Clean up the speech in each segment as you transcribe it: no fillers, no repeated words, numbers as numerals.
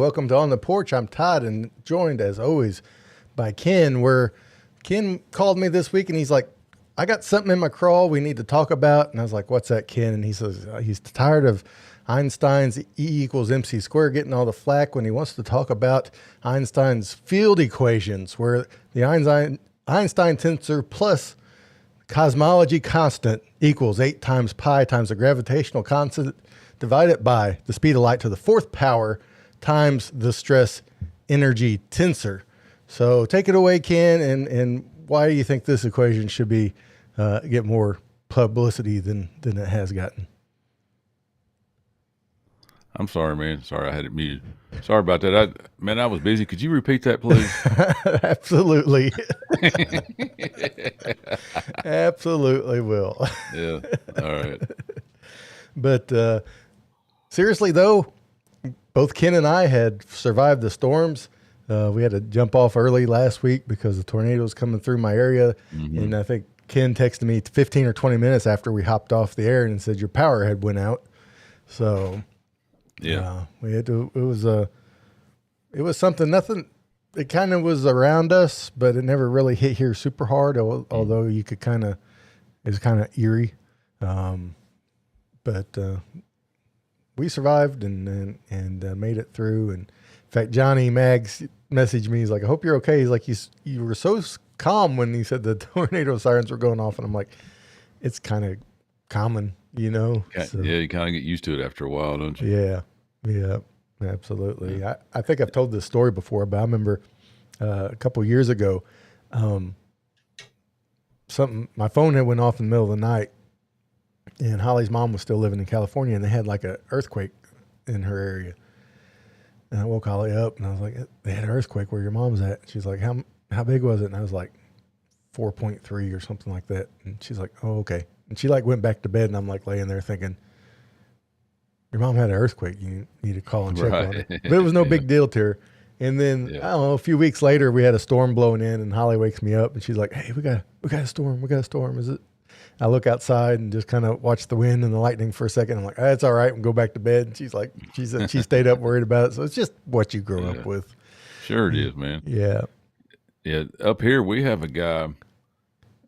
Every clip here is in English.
Welcome to On the Porch. I'm Todd and joined as always by Ken, where Ken called me this week and he's like, I got something in my crawl we need to talk about. And I was like, what's that, Ken? And he says he's tired of Einstein's E equals MC squared getting all the flack when he wants to talk about Einstein's field equations, where the Einstein tensor plus cosmology constant equals 8 times pi times the gravitational constant divided by the speed of light to the 4th power times the stress energy tensor. So take it away, Ken, and why do you think this equation should be get more publicity than it has gotten? I'm sorry, man. Sorry, I had it muted. Sorry about that. I was busy. Could you repeat that, please? Absolutely. Absolutely will. Yeah. All right. But seriously, though, both Ken and I had survived the storms. We had to jump off early last week because the tornado was coming through my area. Mm-hmm. And I think Ken texted me 15 or 20 minutes after we hopped off the air and said your power had went out. So yeah, we had to, it was something, nothing, it kind of was around us, but it never really hit here super hard. Although you could it was kind of eerie. But we survived and made it through. And in fact, Johnny Maggs messaged me. He's like, I hope you're okay. He's like, you were so calm when he said the tornado sirens were going off. And I'm like, it's kind of common, you know? So, yeah, you kind of get used to it after a while, don't you? Yeah, absolutely. Yeah. I think I've told this story before, but I remember a couple of years ago, my phone had went off in the middle of the night, and Holly's mom was still living in California, and they had like an earthquake in her area. And I woke Holly up, and I was like, they had an earthquake where your mom's at. She's like, how big was it? And I was like, 4.3 or something like that. And she's like, oh, okay. And she like went back to bed, and I'm like laying there thinking, your mom had an earthquake. You need to call and check on it. But it was no big deal to her. And then, I don't know, a few weeks later, we had a storm blowing in, and Holly wakes me up, and she's like, hey, we got a storm. We got a storm. Is it? I look outside and just kind of watch the wind and the lightning for a second. I'm like, that's all right. And go back to bed. And she's like, she stayed up worried about it. So it's just what you grow up with. Sure it is, man. Yeah. Yeah. Up here, we have a guy.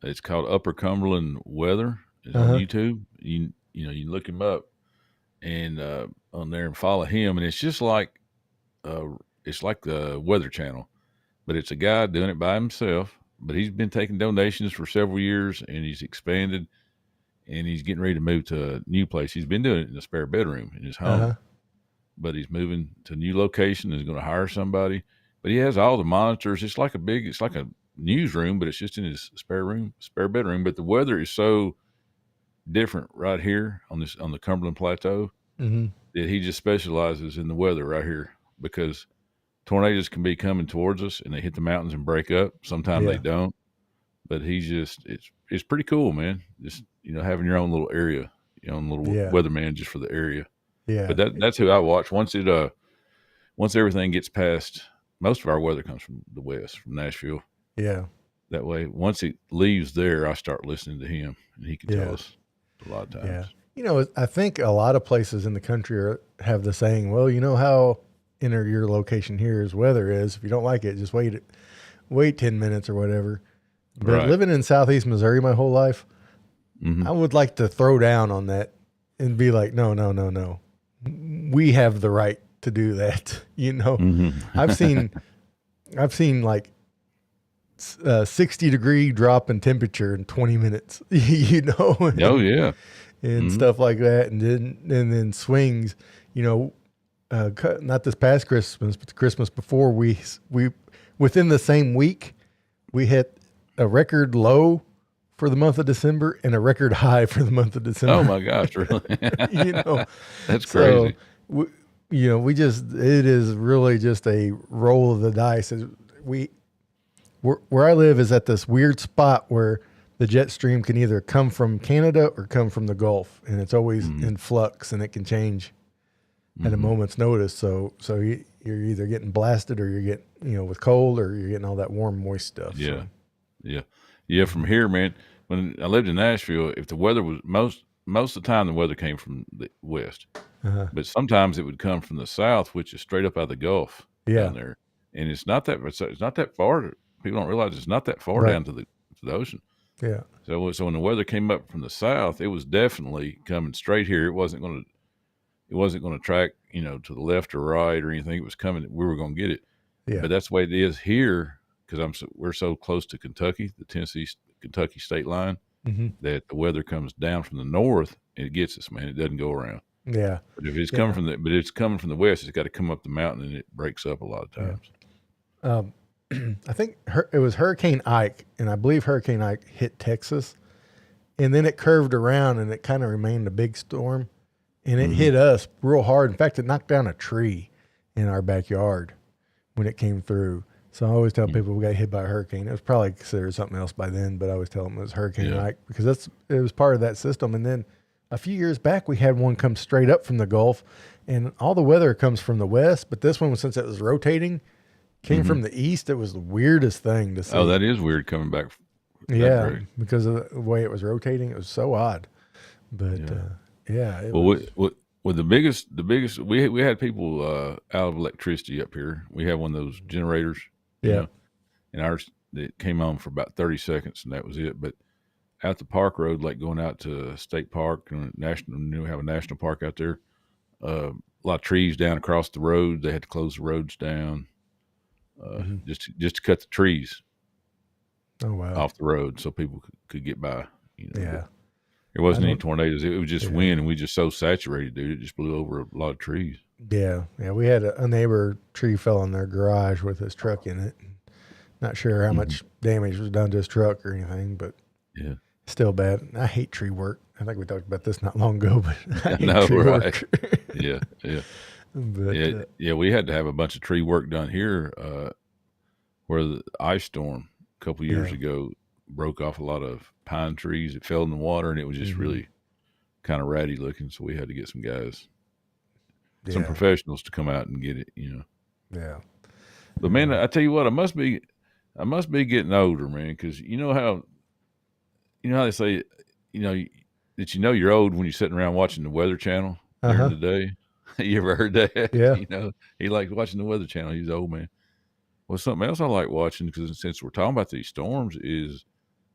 It's called Upper Cumberland Weather. It's on YouTube. You look him up and on there and follow him. And it's just like the Weather Channel, but it's a guy doing it by himself. But he's been taking donations for several years, and he's expanded, and he's getting ready to move to a new place. He's been doing it in a spare bedroom in his home, but he's moving to a new location and is going to hire somebody. But he has all the monitors. It's like a newsroom, but it's just in his spare bedroom. But the weather is so different right here on the Cumberland Plateau that he just specializes in the weather right here, because tornadoes can be coming towards us and they hit the mountains and break up. Sometimes they don't, but it's pretty cool, man. Just, having your own little area, your own little weatherman just for the area. Yeah. But that's who I watch. Once everything gets past, most of our weather comes from the West, from Nashville. Yeah. That way, once it leaves there, I start listening to him, and he can tell us a lot of times. Yeah. I think a lot of places in the country have the saying, well, you know how your location here is weather is. If you don't like it, just wait 10 minutes or whatever. But living in Southeast Missouri my whole life, I would like to throw down on that and be like, no. We have the right to do that. I've seen like 60-degree drop in temperature in 20 minutes, Oh yeah. And stuff like that. And then swings, not this past Christmas, but the Christmas before, we within the same week, we hit a record low for the month of December and a record high for the month of December. Oh my gosh, really? That's crazy. So, it is really just a roll of the dice. Where I live is at this weird spot where the jet stream can either come from Canada or come from the Gulf, and it's always in flux, and it can change at a moment's notice. So you're either getting blasted or you're getting, with cold, or you're getting all that warm, moist stuff. Yeah. So. Yeah. From here, man, when I lived in Nashville, if the weather was most of the time, the weather came from the West. But sometimes it would come from the south, which is straight up out of the Gulf Yeah. down there, and it's not that far. People don't realize it's not that far Right. down to the ocean. Yeah. So when the weather came up from the south, it was definitely coming straight here. It wasn't going to track, to the left or right or anything. It was coming. We were going to get it. Yeah. But that's the way it is here because we're so close to Kentucky, the Kentucky state line, that the weather comes down from the north and it gets us, man. It doesn't go around. Yeah. But if it's coming from the west, it's got to come up the mountain and it breaks up a lot of times. I think it was Hurricane Ike, and I believe Hurricane Ike hit Texas, and then it curved around and it kind of remained a big storm, and it hit us real hard. In fact, it knocked down a tree in our backyard when it came through. So I always tell people we got hit by a hurricane. It was probably considered something else by then, but I always tell them it was Hurricane Ike because it was part of that system. And then a few years back, we had one come straight up from the Gulf, and all the weather comes from the west. But this one, since it was rotating, came from the east. It was the weirdest thing to see. Oh, that is weird coming back. Yeah, because of the way it was rotating, it was so odd. But with the biggest, we had people out of electricity up here. We had one of those generators. And ours it came on for about 30 seconds, and that was it. But out the park road, like going out to State Park and we have a national park out there. A lot of trees down across the road. They had to close the roads down just to cut the trees off the road so people could get by. There wasn't any tornadoes. It was just wind, and we just so saturated, dude. It just blew over a lot of trees. Yeah. We had a neighbor tree fell in their garage with his truck in it. Not sure how much damage was done to his truck or anything, but still bad. I hate tree work. I think we talked about this not long ago, but I hate tree work. Yeah. But, we had to have a bunch of tree work done here where the ice storm a couple of years ago broke off a lot of pine trees. It fell in the water, and it was just really kind of ratty looking, so we had to get some guys, some professionals to come out and get it, Yeah. But, man, I tell you what, I must be getting older, man, because you know how they say, that you're old when you're sitting around watching the Weather Channel during the day. You ever heard that? Yeah. He likes watching the Weather Channel. He's old, man. Well, something else I like watching, because since we're talking about these storms, is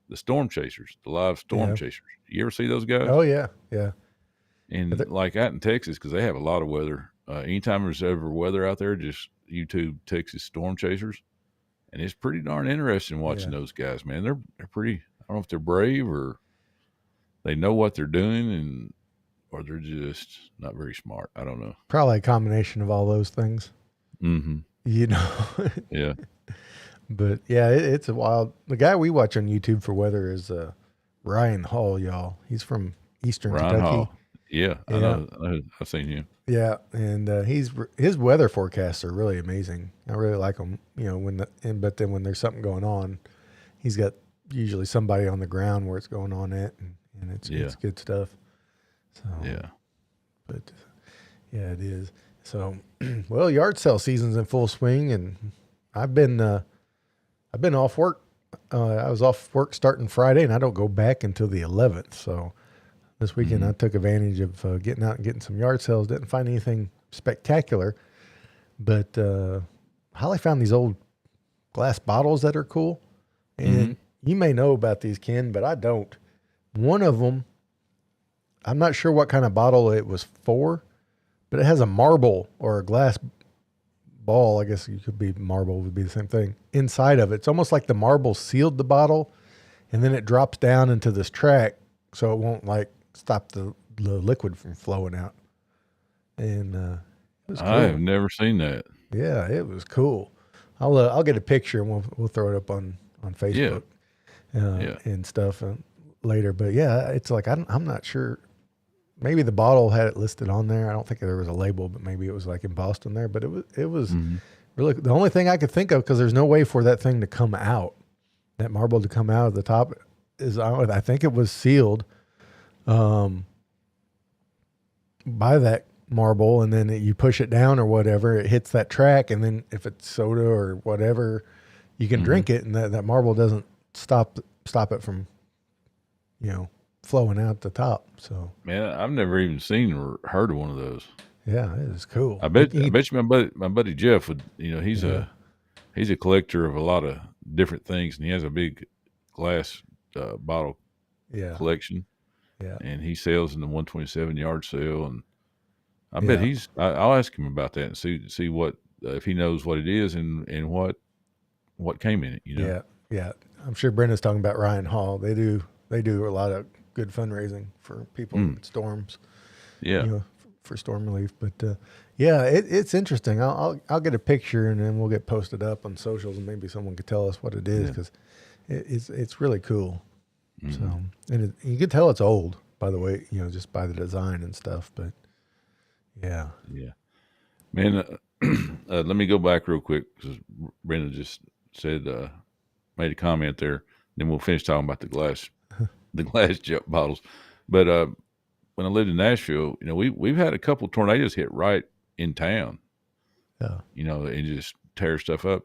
the storm chasers, the live storm chasers. You ever see those guys? Oh, yeah. Yeah. And like out in Texas, because they have a lot of weather. Anytime there's ever weather out there, just YouTube Texas storm chasers. And it's pretty darn interesting watching those guys, man. They're pretty, I don't know if they're brave or they know what they're doing or they're just not very smart. I don't know. Probably a combination of all those things. Yeah. But it's a wild. The guy we watch on YouTube for weather is Ryan Hall, y'all. He's from Eastern Kentucky. Hall. Yeah, I know. I've seen him. Yeah, and his weather forecasts are really amazing. I really like them. But then when there's something going on, he's got usually somebody on the ground where it's going on at, and it's good stuff. So but it is. So well, yard sale season's in full swing, and I've been off work. I was off work starting Friday, and I don't go back until the 11th. So this weekend I took advantage of getting out and getting some yard sales. Didn't find anything spectacular, but Holly found these old glass bottles that are cool. And you may know about these, Ken, but I don't. One of them, I'm not sure what kind of bottle it was for, but it has a marble or a glass ball. I guess it could be marble, would be the same thing inside of it. It's almost like the marble sealed the bottle, and then it drops down into this track so it won't stop the liquid from flowing out. And it was cool. I have never seen that. Yeah, it was cool. I'll get a picture and we'll throw it up on Facebook and stuff later. But it's like I'm not sure. Maybe the bottle had it listed on there. I don't think there was a label, but maybe it was like embossed on there. But it was really the only thing I could think of, because there's no way for that thing to come out, that marble to come out of the top. I think it was sealed by that marble, and then you push it down or whatever, it hits that track, and then if it's soda or whatever, you can drink it, and that marble doesn't stop it from flowing out the top. So Man, I've never even seen or heard of one of those. yeah, it is cool. I bet you my buddy Jeff would. Yeah, He's a collector of a lot of different things, and he has a big glass bottle yeah, collection, yeah, and he sells in the 127 yard sale. And I bet yeah, I'll ask him about that and see what if he knows what it is and what came in it. yeah, yeah. I'm sure Brenda's talking about Ryan Hall. They do a lot of good fundraising for people in storms. Yeah, For storm relief. But yeah, it's interesting. I'll get a picture and then we'll get posted up on socials and maybe someone could tell us what it is because it's really cool. So and you could tell it's old by the way, just by the design and stuff. But yeah, man. Let me go back real quick because Brenda just said made a comment there. Then we'll finish talking about the glass jet bottles. But when I lived in Nashville, we've had a couple tornadoes hit right in town, yeah, and just tear stuff up.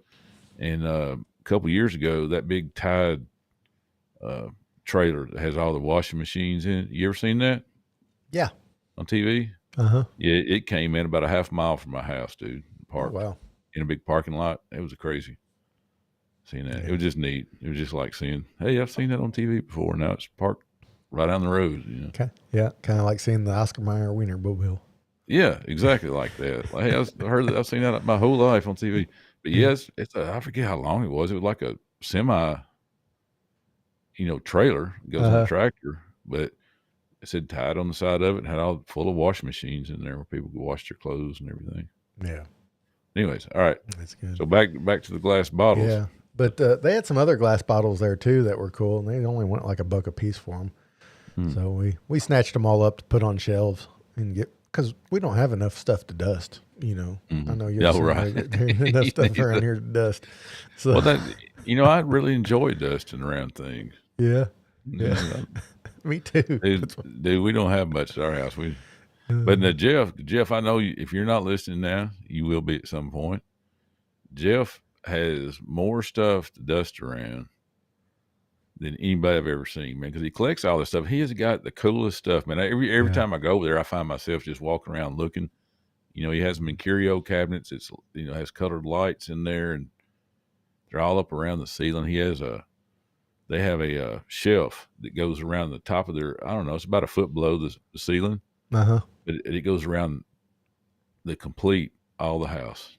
And a couple years ago, that big Tide trailer that has all the washing machines in it. You ever seen that yeah. on TV? Uh-huh. Yeah, it came in about a half mile from my house, dude. Oh, Parked wow. in a big parking lot. It was crazy seeing that. Yeah. It was just neat. It was just like seeing, hey, I've seen that on TV before. Now it's parked right down the road. Okay. Yeah, kind of like seeing the Oscar Mayer Wienermobile. Yeah, exactly like that. Like, hey, I've seen that my whole life on TV. But yes, I forget how long it was. It was like a semi, trailer goes on a tractor, but it said Tide on the side of it and had all full of washing machines in there where people could wash their clothes and everything. Yeah, Anyways, all right. that's good. So back to the glass bottles. Yeah, but they had some other glass bottles there too that were cool, and they only went like $1 a piece for them. So we snatched them all up to put on shelves and get because we don't have enough stuff to dust. I know you're saying right. there's enough stuff around here to dust. So Well, I really enjoy dusting around things. yeah, Yeah. me too. Dude, we don't have much at our house. But now Jeff, I know if you're not listening now, you will be at some point. Jeff has more stuff to dust around than anybody I've ever seen, man, because he collects all this stuff. He has got the coolest stuff, man. Every time I go over there, I find myself just walking around looking. He has them in curio cabinets. It's has colored lights in there, and they're all up around the ceiling. They have a shelf that goes around the top of their. I don't know. It's about a foot below the ceiling, Uh-huh. but it goes around all the house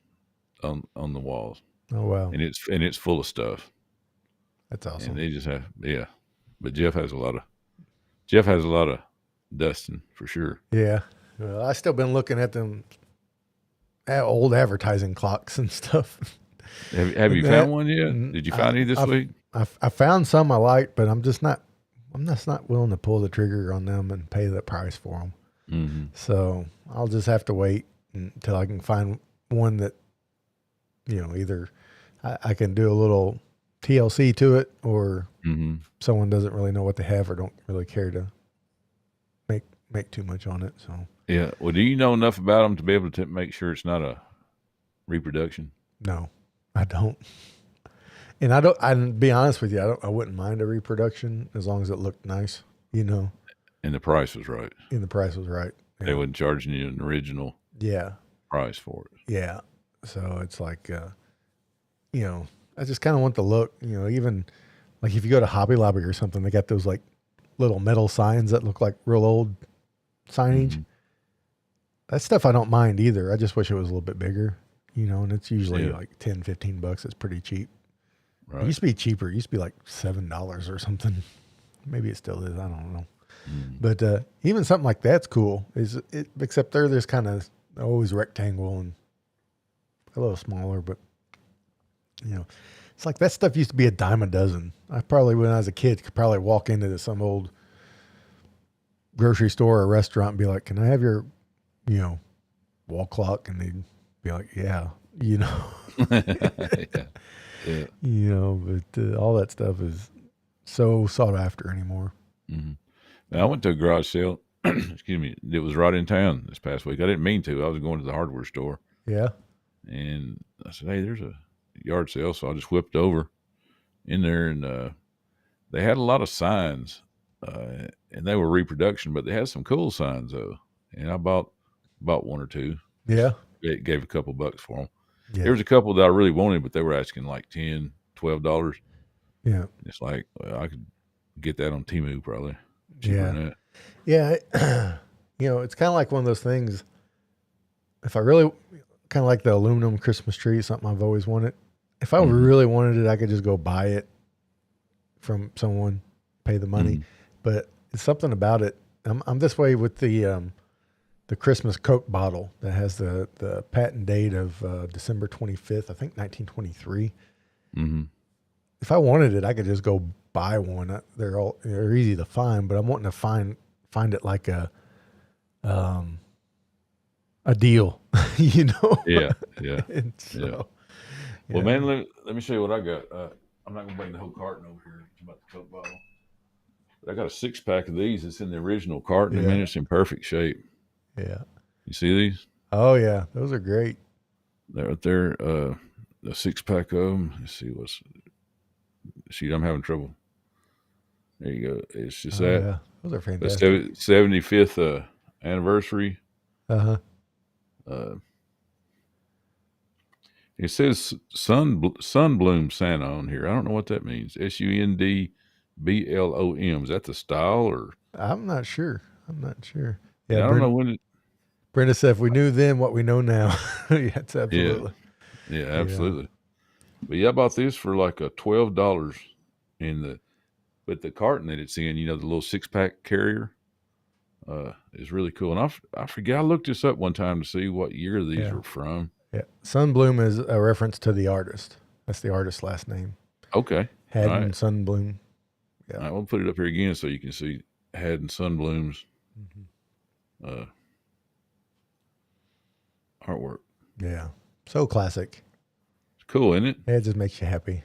on the walls, Oh wow, and it's full of stuff. that's awesome. And they just have but Jeff has a lot of dusting for sure. Yeah, well, I still been looking at them old advertising clocks and stuff. Have you found one yet? Did you find any this week? I found some I like, but I'm just not willing to pull the trigger on them and pay the price for them. Mm-hmm. So I'll just have to wait until I can find one that, either I can do a little TLC to it or someone doesn't really know what they have or don't really care to make too much on it. So Yeah. Well, do you know enough about them to be able to make sure it's not a reproduction? no, I don't. And I'd be honest with you, I wouldn't mind a reproduction as long as it looked nice, And the price was right. and the price was right. They wasn't charging you an original Yeah. price for it. Yeah. So it's like, I just kind of want the look, even like if you go to Hobby Lobby or something, they got those like little metal signs that look like real old signage. Mm-hmm. That stuff I don't mind either. I just wish it was a little bit bigger, and it's usually like $10, $15. It's pretty cheap. Right. It used to be cheaper. It used to be like $7 or something. Maybe it still is. I don't know. But even something like that's cool. Except there's kind of always rectangle and a little smaller, but it's like that stuff used to be a dime a dozen. I probably, when I was a kid, could probably walk into some old grocery store or restaurant and be like, "Can I have your, wall clock?" And they'd be like, "Yeah," Yeah. But all that stuff is so sought after anymore. Mm-hmm. Now, I went to a garage sale. Excuse me. It was right in town this past week. I didn't mean to. I was going to the hardware store. Yeah. And I said, hey, there's a yard sale. So I just whipped over in there, and they had a lot of signs and they were reproduction, but they had some cool signs though. And I bought one or two. Yeah. It gave a couple bucks for them. There Yeah. was a couple that I really wanted, but they were asking like $10, $12. Yeah. It's like, well, I could get that on Temu probably cheaper Yeah. than that. Yeah. It's kind of like one of those things. If I really kind of like the aluminum Christmas tree, something I've always wanted. If I really wanted it, I could just go buy it from someone, pay the money. But it's something about it. I'm this way with the Christmas Coke bottle that has the patent date of December 25th, I think 1923. If I wanted it, I could just go buy one. They're easy to find, but I'm wanting to find it like a deal, Yeah. And so, Well, man, let me show you what I got. I'm not gonna bring the whole carton over here. It's about the Coke bottle. But I got a 6-pack of these. It's in the original carton. Man, it's in perfect shape. Yeah. You see these? Oh yeah, those are great. They're right there. A 6-pack of them. Let's see shoot, I'm having trouble. There you go. It's just that. Yeah, those are fantastic. The 75th anniversary. It says Sunbloom Santa on here. I don't know what that means. SUNDBLOM. Is that the style or? I'm not sure. Yeah, I don't know when. Brenda said, "If we knew then what we know now." Yes, absolutely. Yeah, absolutely. But yeah, I bought this for like $12 but the carton that it's in, the little 6-pack carrier, is really cool. And I forget, I looked this up one time to see what year these were from. Yeah, Sunbloom is a reference to the artist. That's the artist's last name. Okay. Haddon Sunbloom. Yeah. All right, we'll put it up here again so you can see Haddon Sunbloom's artwork. Yeah, so classic. It's cool, isn't it? It just makes you happy.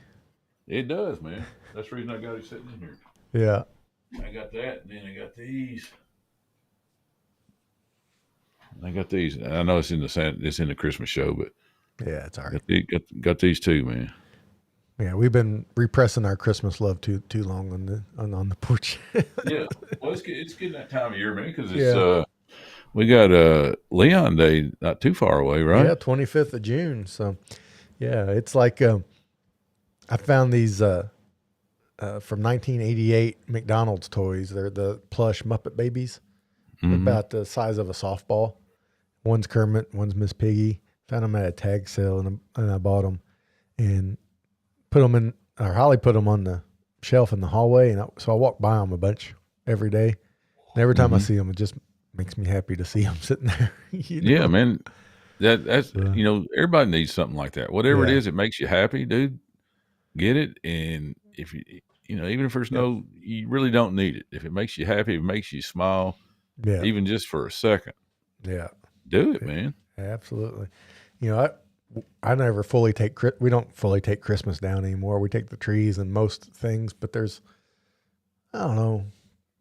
It does, man. That's the reason I got it sitting in here. Yeah. I got that, and then I got these. I know it's in the Christmas show, but yeah, it's all right. Got these too, man. Yeah, we've been repressing our Christmas love too long on the porch. Yeah, well, it's getting that time of year, man, because it's we got Leon Day not too far away, right? Yeah, 25th of June. So, yeah, it's like I found these from 1988 McDonald's toys. They're the plush Muppet Babies, about the size of a softball. One's Kermit, one's Miss Piggy. Found them at a tag sale, and I bought them and put them in. Or Holly put them on the shelf in the hallway, and so I walk by them a bunch every day. And every time I see them, it just makes me happy to see them sitting there. Yeah, man. That's everybody needs something like that. Whatever it is, it makes you happy, dude. Get it, and if even if there's you really don't need it. If it makes you happy, if it makes you smile, even just for a second, do it, man. Absolutely. I never we don't fully take Christmas down anymore. We take the trees and most things, but there's, I don't know,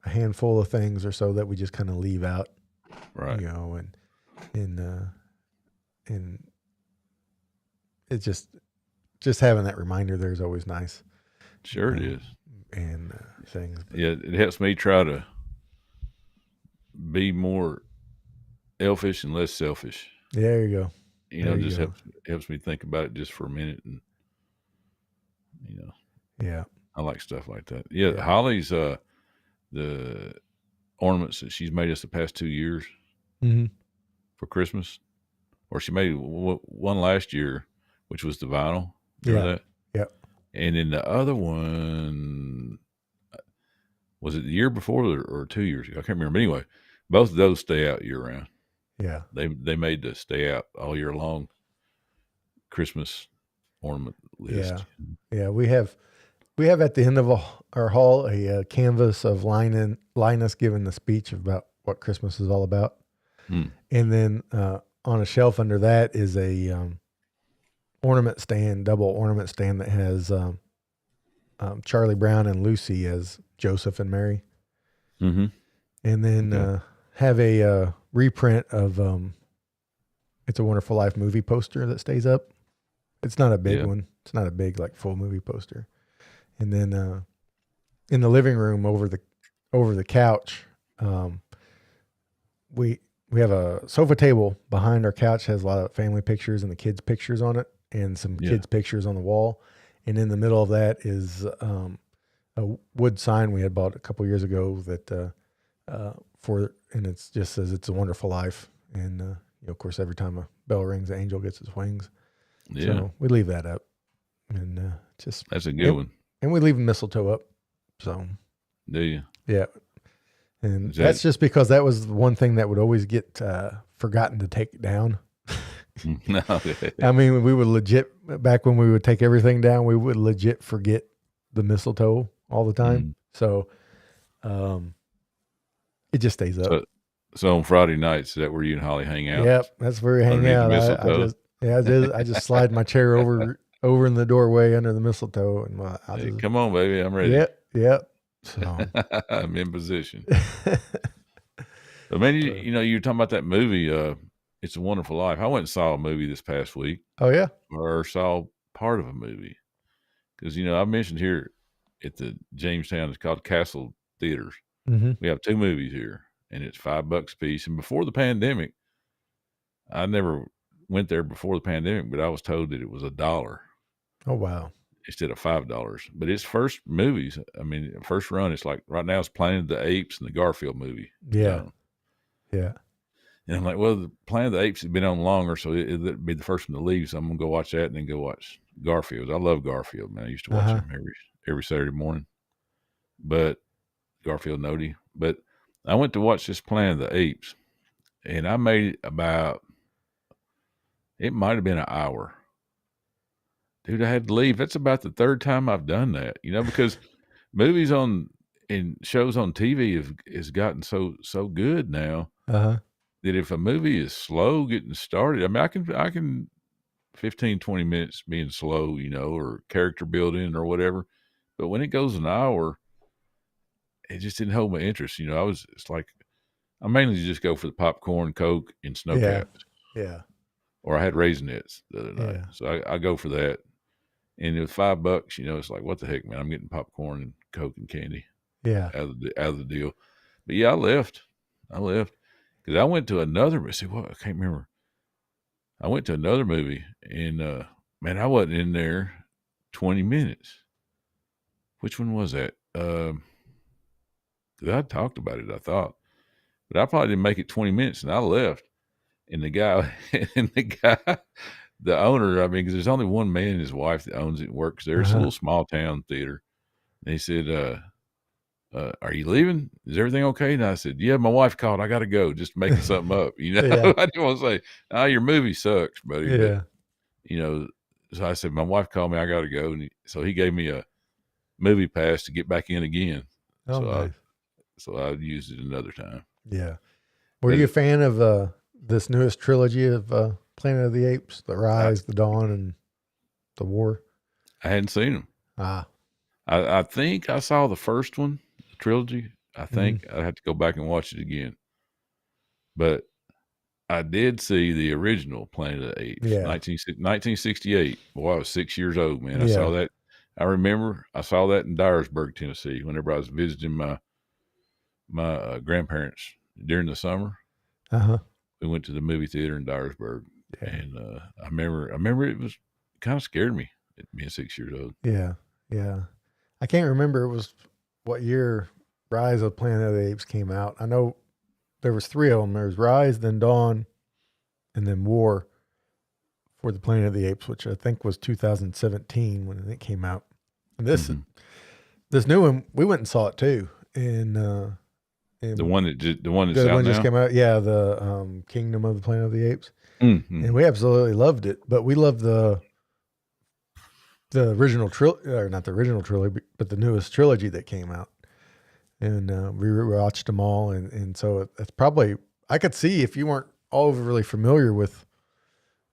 a handful of things or so that we just kind of leave out, right? And it's just having that reminder there's always nice. Sure, it is. And things. Yeah, it helps me try to be more elfish and less selfish. There you go. Helps me think about it just for a minute, and I like stuff like that. Yeah. Holly's the ornaments that she's made us the past 2 years for Christmas, or she made one last year, which was the vinyl. Remember that? Yeah. And then the other one, was it the year before or 2 years ago? I can't remember. Anyway, both of those stay out year round. Yeah. They made the stay out all year long Christmas ornament list. Yeah. We have at the end of our hall a canvas of Linus giving the speech about what Christmas is all about. And then on a shelf under that is a double ornament stand that has Charlie Brown and Lucy as Joseph and Mary. And then have a reprint of It's a Wonderful Life movie poster that stays up. It's not a big one. It's not a big full movie poster. And then in the living room over over the couch. We have a sofa table behind our couch, has a lot of family pictures and the kids' pictures on it, and some kids' pictures on the wall. And in the middle of that is a wood sign we had bought a couple years ago that and it just says "It's a Wonderful Life." And of course, every time a bell rings, the angel gets his wings. Yeah, so we leave that up, and just that's a good one. And we leave mistletoe up. So do you? Yeah. And that's just because that was the one thing that would always get forgotten to take down. No. I mean, we would legit, back when we would take everything down, we would legit forget the mistletoe all the time. So it just stays up. So on Friday nights, is that where you and Holly hang out? Yep, that's where we hang out. I just slide my chair over in the doorway under the mistletoe. And come on, baby, I'm ready. Yep. So I'm in position. But man, you were talking about that movie, It's a Wonderful Life. I went and saw a movie this past week. Oh yeah, or saw part of a movie because I mentioned here at the Jamestown, it's called Castle Theaters. We have 2 movies here, and it's $5 a piece. And before the pandemic, I never went there before the pandemic, but I was told that it was $1. Oh wow. Instead of $5. But its first movies, I mean, first run, it's like right now it's Planet of the Apes and the Garfield movie. Yeah. Yeah. And I'm like, well, the Planet of the Apes has been on longer, so it'd be the first one to leave. So I'm going to go watch that and then go watch Garfield. I love Garfield, man. I used to watch him every Saturday morning. But Garfield and Odie. But I went to watch this Planet of the Apes, and I made it might have been an hour. Dude, I had to leave. That's about the 3rd time I've done that, because movies and shows on TV has gotten so good now that if a movie is slow getting started, I mean, I can 15, 20 minutes being slow, or character building or whatever. But when it goes an hour, it just didn't hold my interest. It's like, I mainly just go for the popcorn, Coke, and snow caps. Yeah. Or I had Raisinets the other night. Yeah. So I go for that. And it was $5, it's like, what the heck, man? I'm getting popcorn and Coke and candy. Yeah. Out of the deal. But yeah, I left. Because I went to another, see what, I can't remember. I went to another movie and, man, I wasn't in there 20 minutes. Which one was that? Because I talked about it, I thought. But I probably didn't make it 20 minutes and I left. And the guy, the owner, I mean, because there's only one man and his wife that owns it and works there. It's a little small town theater. And he said, are you leaving? Is everything okay? And I said, yeah, my wife called. I got to go. Just making something up. I didn't want to say, oh, your movie sucks, buddy. Yeah. But, so I said, my wife called me. I got to go. And so he gave me a movie pass to get back in again. Oh, nice. So I used it another time. Yeah. Were you a fan of this newest trilogy of Planet of the Apes, The Rise, The Dawn, and The War? I hadn't seen them. I think I saw the first one, the trilogy. I think I'd have to go back and watch it again. But I did see the original Planet of the Apes, 1968. Boy, I was 6 years old, man. I saw that. I remember I saw that in Dyersburg, Tennessee, whenever I was visiting my grandparents during the summer. We went to the movie theater in Dyersburg, and I remember it was kind of scared me at being 6 years old. Yeah. I can't remember what year Rise of Planet of the Apes came out. I know there was 3 of them. There was Rise, then Dawn, and then War for the Planet of the Apes, which I think was 2017 when it came out. And this new one, we went and saw it too. And the one that just came out, the Kingdom of the Planet of the Apes, and we absolutely loved it. But we loved the original trilogy, or not the original trilogy, but the newest trilogy that came out, and we watched them all, and so it's probably, I could see if you weren't all really familiar with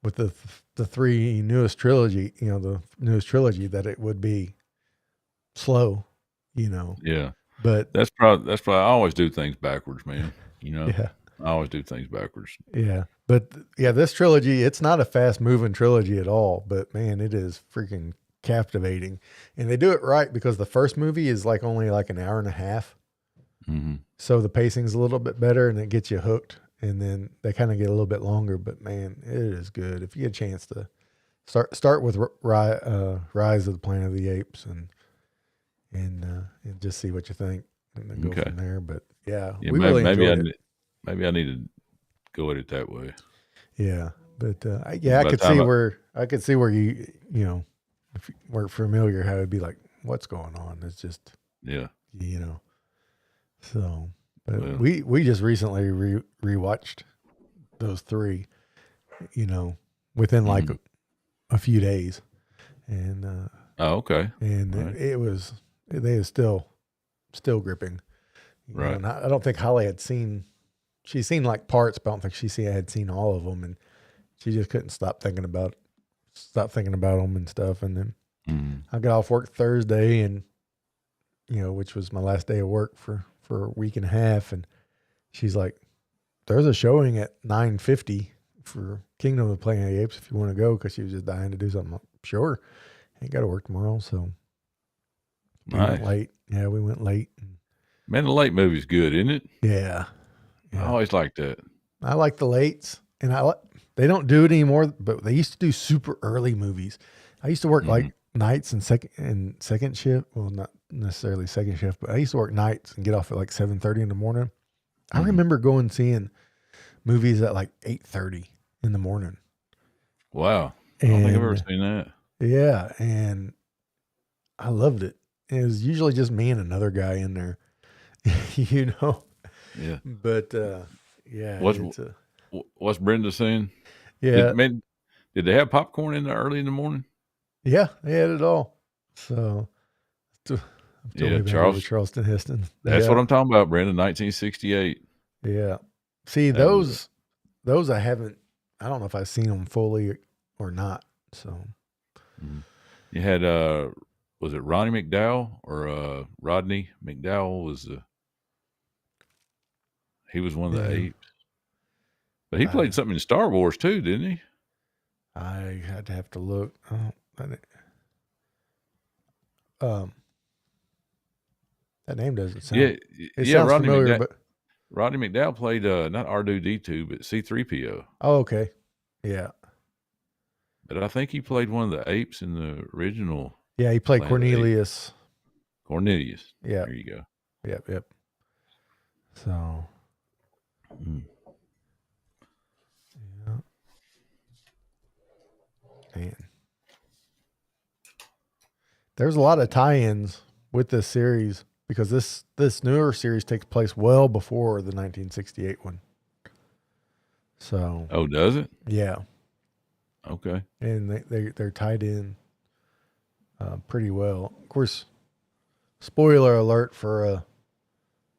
the 3 newest trilogy, the newest trilogy, that it would be slow, Yeah. But that's probably I always do things backwards, man. I always do things backwards. Yeah. But this trilogy, it's not a fast moving trilogy at all, but man, it is freaking captivating. And they do it right because the first movie is only an hour and a half. So the pacing's a little bit better and it gets you hooked. And then they kind of get a little bit longer, but man, it is good. If you get a chance to start with Rise of the Planet of the Apes and just see what you think and then go from there. But yeah, we really enjoyed it. Maybe I need to go at it that way. Yeah. But I could see where you if you weren't familiar, how it'd be like, what's going on? It's just, so, but we just recently rewatched those three, within like a few days. And, okay. And they was still gripping. Right. And I don't think Holly she's seen like parts, but I don't think she had seen all of them. And she just couldn't stop thinking about them and stuff. And then I got off work Thursday and, which was my last day of work for a week and a half. And she's like, there's a showing at 9:50 for Kingdom of the Planet of the Apes if you want to go. Cause she was just dying to do something. Like, sure. I ain't got to work tomorrow. So we went late. Yeah. We went late. Man, the late movie's good, isn't it? Yeah. I always like that. I like the lates and they don't do it anymore, but they used to do super early movies. I used to work like nights and second shift. Well, not necessarily second shift, but I used to work nights and get off at like 7:30 in the morning. I remember going and seeing movies at like 8:30 in the morning. Wow. I don't think I've ever seen that. Yeah. And I loved it. It was usually just me and another guy in there, Yeah. But, yeah. What's Brenda saying? Yeah. Did they have popcorn in there early in the morning? Yeah, they had it all. So, Charleston Heston. That's what I'm talking about, Brenda. 1968. Yeah. See, those I haven't. I don't know if I've seen them fully or not. So, you had was it Ronnie McDowell or Rodney McDowell? He was one of the apes, but he played something in Star Wars too, didn't he? I had to have to look. That name doesn't sound. It sounds Rodney familiar, but Rodney McDowell played not R2-D2, but C-3PO. Oh, okay, yeah. But I think he played one of the apes in the original. Yeah, he played Cornelius. Cornelius. Yeah, there you go. Yep. So. Yeah. Man. There's a lot of tie-ins with this series because this newer series takes place well before the 1968 one. So. Oh, does it? Yeah. Okay. And they're tied in pretty well. Of course, spoiler alert for a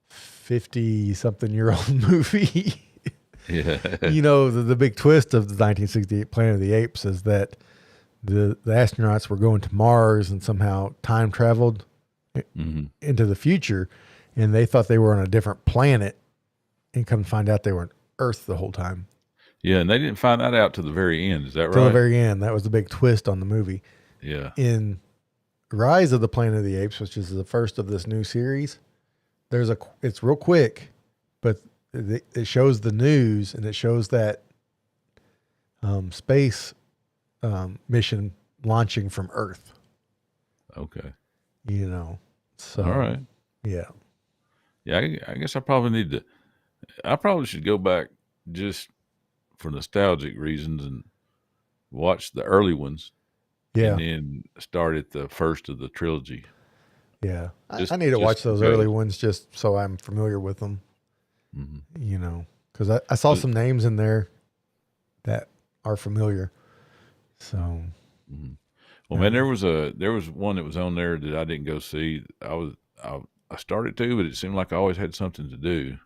50-something-year-old movie. Yeah. The big twist of the 1968 Planet of the Apes is that the astronauts were going to Mars and somehow time traveled into the future, and they thought they were on a different planet, and come to find out they were on Earth the whole time. Yeah, and they didn't find that out to the very end. Is that right? To the very end. That was the big twist on the movie. Yeah. In Rise of the Planet of the Apes, which is the first of this new series, it's real quick, but it shows the news and it shows that space mission launching from Earth. Okay. So. All right. Yeah. Yeah, I guess I probably should go back just for nostalgic reasons and watch the early ones. Yeah. And then start at the first of the trilogy. Yeah. I need to watch those early ones just so I'm familiar with them. Because I saw some names in there that are familiar. So. Well, man, there was one that was on there that I didn't go see. I started to, but it seemed like I always had something to do.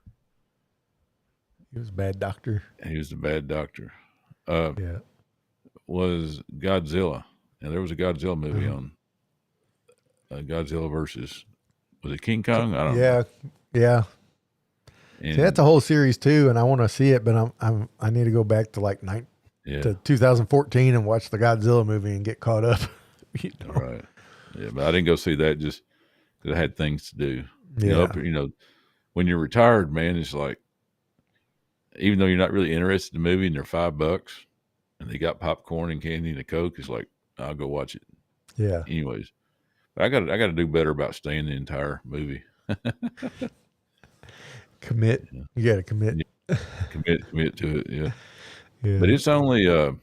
He was a bad doctor. He was a bad doctor. Yeah. Was Godzilla. And there was a Godzilla movie on Godzilla versus, was it King Kong? I don't know. Yeah. See, that's a whole series too, and I want to see it, but I need to go back to to 2014 and watch the Godzilla movie and get caught up. Right. Yeah, but I didn't go see that just because I had things to do. Yeah. when you're retired, man, it's like, even though you're not really interested in the movie and they're $5 and they got popcorn and candy and a Coke, it's like, I'll go watch it. Yeah. Anyways, but I got to do better about staying the entire movie. Commit. Yeah. You got to commit. Yeah. Commit to it. Yeah. Yeah. But it's only, I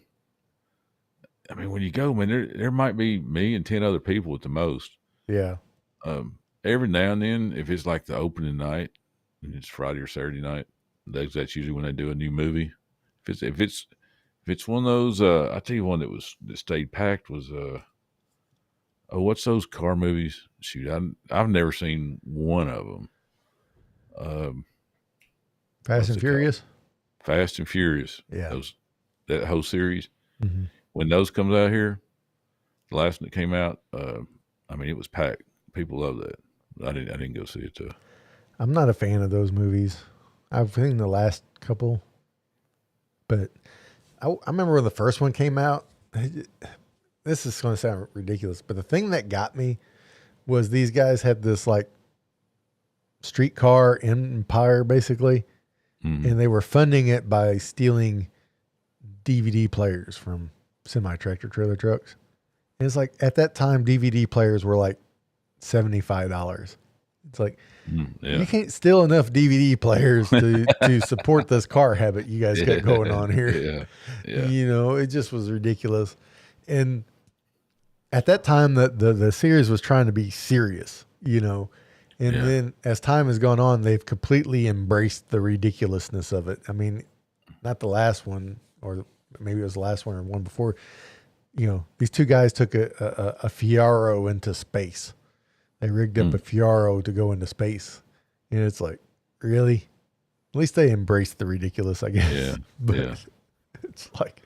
mean, when you go, man, there might be me and 10 other people at the most. Yeah. Every now and then, if it's like the opening night, and it's Friday or Saturday night, that's usually when they do a new movie. If it's one of those, I tell you one that stayed packed was what's those car movies? Shoot, I've never seen one of them. Fast and Furious. Fast and Furious. Yeah. That whole series. Mm-hmm. When those comes out here, the last one that came out, I mean, it was packed. People love that. I didn't go see it though. I'm not a fan of those movies. I've seen the last couple, but I remember when the first one came out. This is going to sound ridiculous, but the thing that got me was these guys had this like streetcar empire basically, and they were funding it by stealing DVD players from semi-tractor trailer trucks. And it's like at that time, DVD players were like $75. It's like, you can't steal enough DVD players to support this car habit you guys got going on here. Yeah. You know, it just was ridiculous. And at that time, the series was trying to be serious, you know. And then as time has gone on, they've completely embraced the ridiculousness of it. I mean, not the last one, or maybe it was the last one or one before. You know, these two guys took a Fiaro into space. They rigged up a Fiaro to go into space. And it's like, really? At least they embraced the ridiculous, I guess. Yeah. But it's like...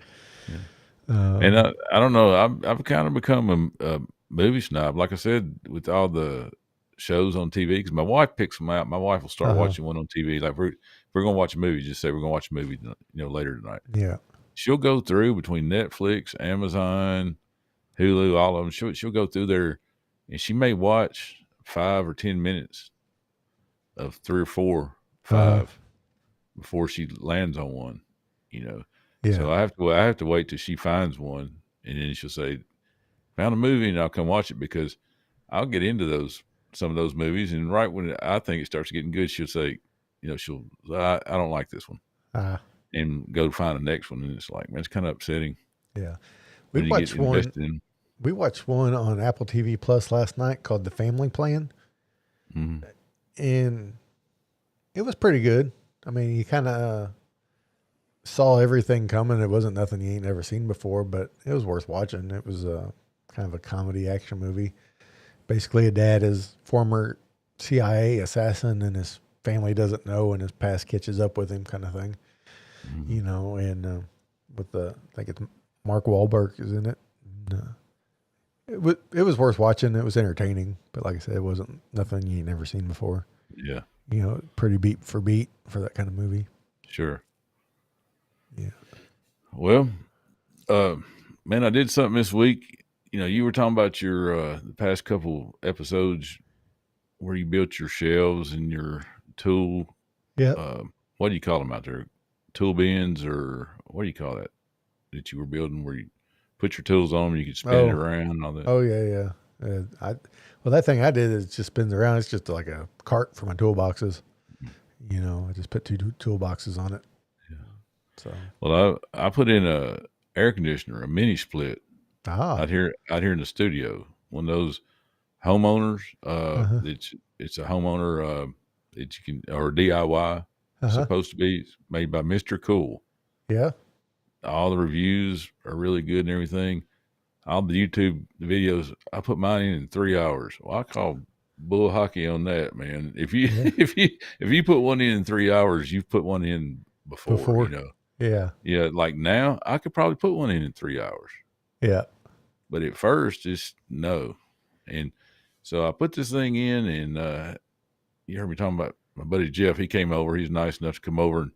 and I don't know. I've kind of become a movie snob. Like I said, with all the shows on TV, because my wife picks them out. My wife will start watching one on TV. Like, if we're going to watch a movie, just say we're going to watch a movie, later tonight. Yeah. She'll go through between Netflix, Amazon, Hulu, all of them. She'll go through there, and she may watch 5 or 10 minutes of 3 or 4, 5 before she lands on one. You know. Yeah. So I have to wait till she finds one, and then she'll say, "Found a movie," and I'll come watch it, because I'll get into some of those movies, and right when I think it starts getting good, she'll say, I don't like this one. And go find the next one, and it's like, man, it's kind of upsetting. Yeah, we watched one. We watched one on Apple TV Plus last night called The Family Plan, and it was pretty good. I mean, you kind of saw everything coming. It wasn't nothing you ain't never seen before, but it was worth watching. It was kind of a comedy action movie. Basically, a dad is former CIA assassin, and his family doesn't know, and his past catches up with him, kind of thing. You know, and I think it's Mark Wahlberg is in it. And, it was worth watching. It was entertaining, but like I said, it wasn't nothing you ain't never seen before. Yeah, you know, pretty beat for beat for that kind of movie. Sure. Yeah. Well, man, I did something this week. You know, you were talking about your the past couple episodes where you built your shelves and your tool. Yeah. What do you call them out there? Tool bins, or what do you call that you were building, where you put your tools on and you could spin it around and all that? Oh yeah. Well, that thing I did is just spins around. It's just like a cart for my toolboxes. You know, I just put 2 toolboxes on it. Yeah. So. Well, I put in a air conditioner, a mini split, out here in the studio. One of those homeowners. It's a homeowner that you can, or DIY. Supposed to be made by Mr. Cool. Yeah. All the reviews are really good and everything. All the YouTube videos, I put mine in 3 hours. Well, I call bull hockey on that, man. If you if you put one in 3 hours, you've put one in before. You know. Yeah. Yeah. Like now, I could probably put one in 3 hours. Yeah. But at first, it's no. And so I put this thing in, and you heard me talking about my buddy Jeff. He came over. He's nice enough to come over and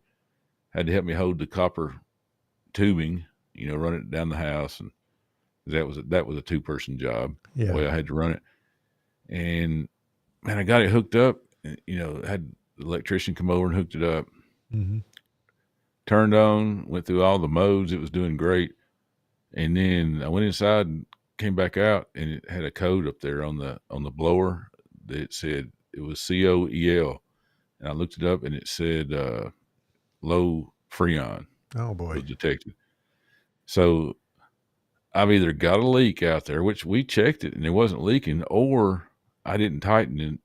had to help me hold the copper tubing, run it down the house. And that was a 2-person job. Yeah. The way I had to run it. And man, I got it hooked up, had the electrician come over and hooked it up. Mm-hmm. Turned on, went through all the modes. It was doing great. And then I went inside and came back out, and it had a code up there on the blower that said it was COEL. And I looked it up, and it said low freon Oh boy. was detected. So I've either got a leak out there, which we checked it and it wasn't leaking, or I didn't tighten it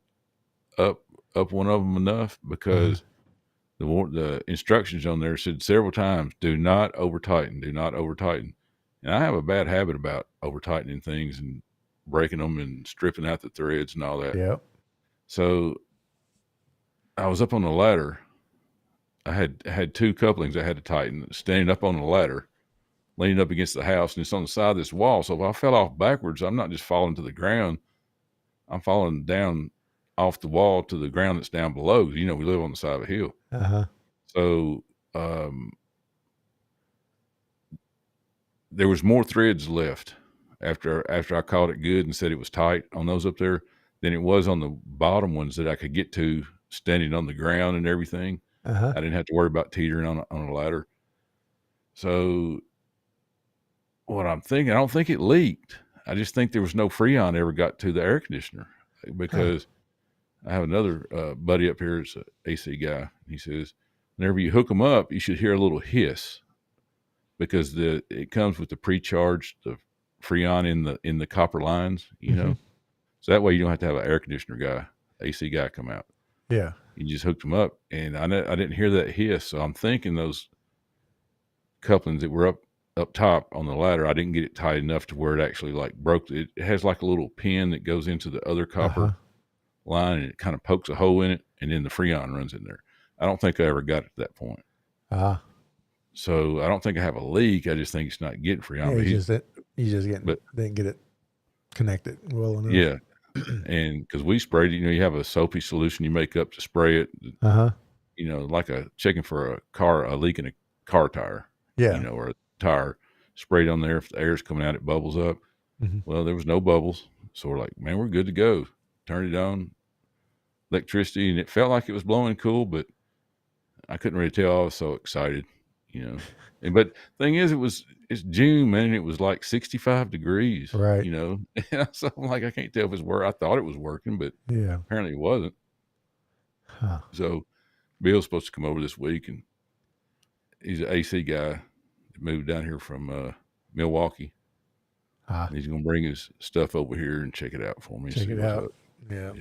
up one of them enough, because the instructions on there said several times, do not over tighten, do not over tighten. And I have a bad habit about over tightening things and breaking them and stripping out the threads and all that. Yep. So I was up on the ladder. I had two couplings I had to tighten, standing up on the ladder, leaning up against the house, and it's on the side of this wall. So if I fell off backwards, I'm not just falling to the ground. I'm falling down off the wall to the ground that's down below. We live on the side of a hill. So there was more threads left after I caught it good and said it was tight on those up there than it was on the bottom ones that I could get to standing on the ground and everything. I didn't have to worry about teetering on a ladder. So what I'm thinking, I don't think it leaked. I just think there was no freon ever got to the air conditioner, because I have another buddy up here, is an AC guy. He says, whenever you hook them up, you should hear a little hiss, because it comes with the the freon in the copper lines, So that way you don't have to have an air conditioner guy, AC guy, come out. Yeah. You just hooked them up, and I didn't hear that hiss. So I'm thinking those couplings that were up top on the ladder, I didn't get it tight enough to where it actually like broke. It has like a little pin that goes into the other copper line, and it kind of pokes a hole in it, and then the freon runs in there. I don't think I ever got it to that point. So I don't think I have a leak. I just think it's not getting freon. Yeah, didn't get it connected well enough. Yeah. And because we sprayed it, you have a soapy solution you make up to spray it, like checking for a leak in a car tire, or a tire, sprayed on there. If the air's coming out, it bubbles up. Well, there was no bubbles. So we're like, man, we're good to go. Turned it on, electricity, and it felt like it was blowing cool, but I couldn't really tell. I was so excited, But thing is, it's June, man, and it was like 65 degrees, right? So I'm like, I can't tell if it's working. I thought it was working, but apparently it wasn't. So Bill's supposed to come over this week, and he's an AC guy that moved down here from Milwaukee. And he's going to bring his stuff over here and check it out for me. Check it out. Up. Yeah.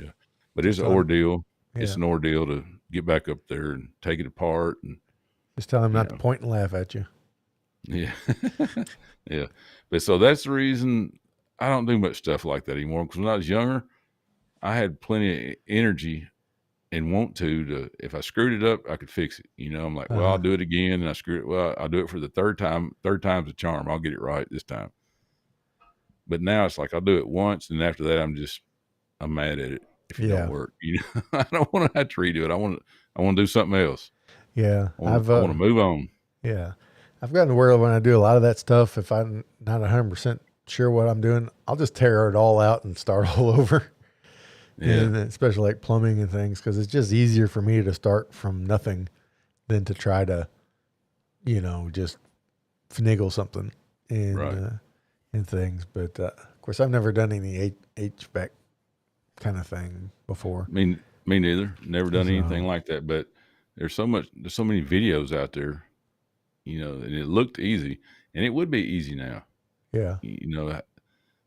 But it's an ordeal. Yeah. It's an ordeal to get back up there and take it apart. And just tell him not to point and laugh at you. Yeah. Yeah. But so that's the reason I don't do much stuff like that anymore. Because when I was younger, I had plenty of energy and want to if I screwed it up, I could fix it. I'm like, well, I'll do it again. And I screwed it. Well, I'll do it for the third time. Third time's a charm. I'll get it right this time. But now it's like I'll do it once, and after that, I'm mad at it if it don't work. I don't want to have to redo it. I want to do something else. Yeah, I want to move on. Yeah, I've gotten to where when I do a lot of that stuff, if I'm not 100% sure what I'm doing, I'll just tear it all out and start all over. Yeah, and especially like plumbing and things, because it's just easier for me to start from nothing than to try to, just finagle something and things. But of course, I've never done any HVAC kind of thing before. Me neither. Never done anything like that. But there's so many videos out there, and it looked easy, and it would be easy now. Yeah.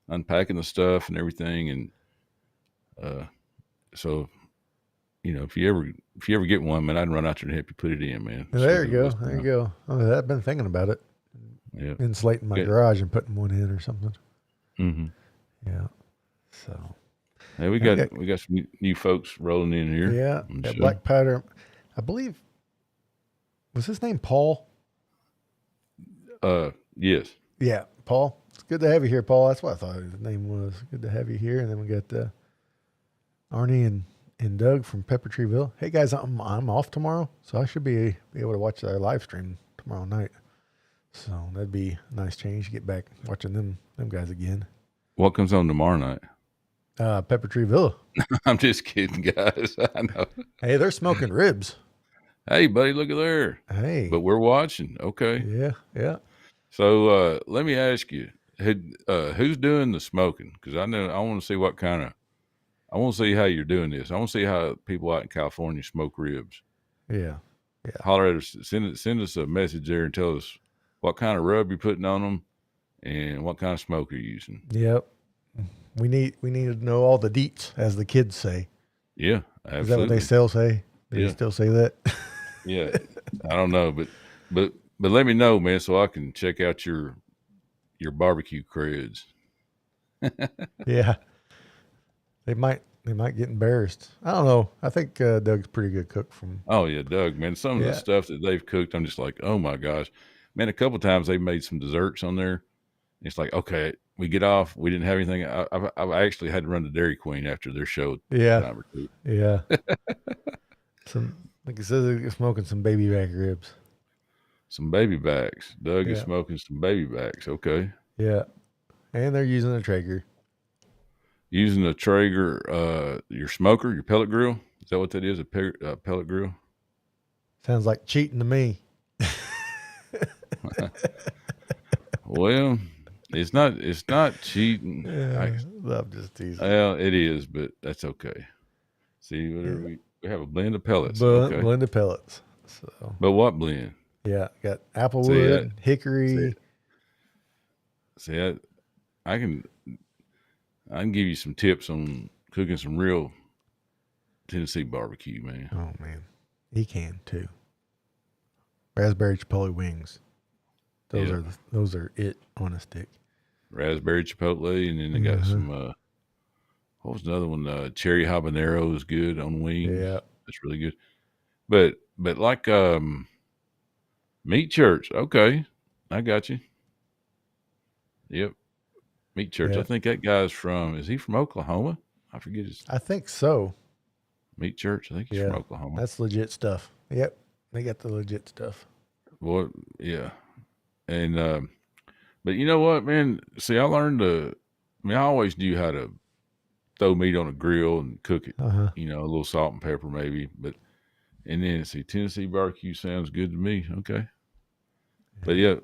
Unpacking the stuff and everything, and so if you ever get one, man, I'd run out there and help you put it in, man. There you go. There you go. I've been thinking about it. Yeah. Insulating my garage and putting one in or something. Mm-hmm. Yeah. So. Hey, we got some new folks rolling in here. Yeah. Got black powder. I believe, was his name Paul? Yes. Yeah, Paul. It's good to have you here, Paul. That's what I thought his name was. Good to have you here. And then we got Arnie and Doug from Pepper Treeville. Hey guys, I'm off tomorrow, so I should be able to watch their live stream tomorrow night. So that'd be a nice change to get back watching them guys again. What comes on tomorrow night? Pepper Tree Villa. I'm just kidding, guys. I know. Hey, they're smoking ribs. Hey, buddy, look at there. Hey. But we're watching. Okay. Yeah. Yeah. So let me ask you, who's doing the smoking? Because I know I want to see what kind of. I want to see how you're doing this. I want to see how people out in California smoke ribs. Yeah. Yeah. Holler at us. Send us a message there and tell us what kind of rub you're putting on them and what kind of smoke you're using. Yep. We need to know all the deets, as the kids say. Yeah, absolutely. Is that what they still say? They still say that? Yeah. I don't know, but let me know, man, so I can check out your barbecue creds. Yeah. They might get embarrassed. I don't know. I think Doug's a pretty good cook from. Oh yeah, Doug, man. Some of the stuff that they've cooked, I'm just like, oh my gosh, man. A couple of times they made some desserts on there. It's like, okay, we get off. We didn't have anything. I've actually had to run to Dairy Queen after their show. Yeah. Time or two. Yeah. Like it says, they're smoking some baby back ribs. Some baby backs. Doug is smoking some baby backs. Okay. Yeah. And they're using a Traeger. Using a Traeger, your smoker, your pellet grill. Is that what that is? A pellet grill? Sounds like cheating to me. Well, it's not cheating. Yeah, I'm just teasing. Well, it is, but that's okay. See, we have a blend of pellets. Okay. Blend of pellets. So. But what blend? Yeah, got applewood, hickory. See, I can give you some tips on cooking some real Tennessee barbecue, man. Oh man, he can too. Raspberry chipotle wings. Those are it on a stick. Raspberry chipotle, and then they got some. What was another one? Cherry habanero is good on wings. Yeah, that's really good. But like Meat Church, okay, I got you. Yep, Meat Church. Yeah. I think that guy's from. Is he from Oklahoma? I forget his. I think so. Meat Church. I think he's from Oklahoma. That's legit stuff. Yep, they got the legit stuff. Well, yeah, and but you know what, man? See, I learned I always knew how to throw meat on a grill and cook it. You know, a little salt and pepper maybe, and then see, Tennessee barbecue sounds good to me. Okay, but yeah,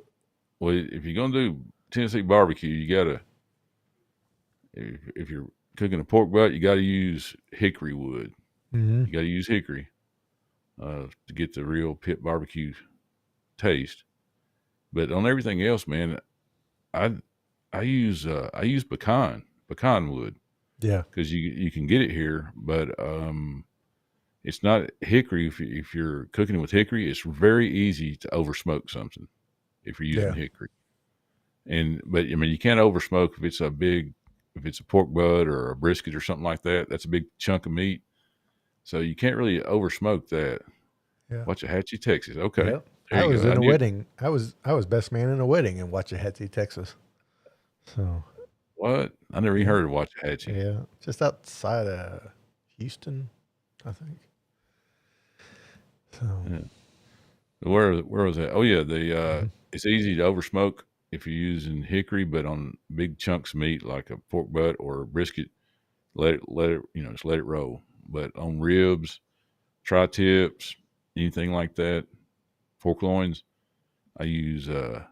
well, if you're gonna do Tennessee barbecue, you gotta if you're cooking a pork butt, you got to use hickory wood. Mm-hmm. You got to use hickory to get the real pit barbecue taste. But on everything else, man, I use pecan wood. Yeah, because you can get it here, but it's not hickory. If you're cooking it with hickory, it's very easy to oversmoke something if you're using hickory. But I mean, you can't oversmoke if it's a pork butt or a brisket or something like that. That's a big chunk of meat, so you can't really oversmoke that. Yeah. Waxahachie, Texas. Okay. Yep. I was in a wedding. I was best man in a wedding in Waxahachie, Texas. So. What? I never even heard of Waxahachie. Yeah, just outside of Houston, I think. So. Yeah. Where was that? Oh yeah, it's easy to oversmoke if you're using hickory, but on big chunks of meat like a pork butt or a brisket, let it just let it roll. But on ribs, tri-tips, anything like that, pork loins, I use a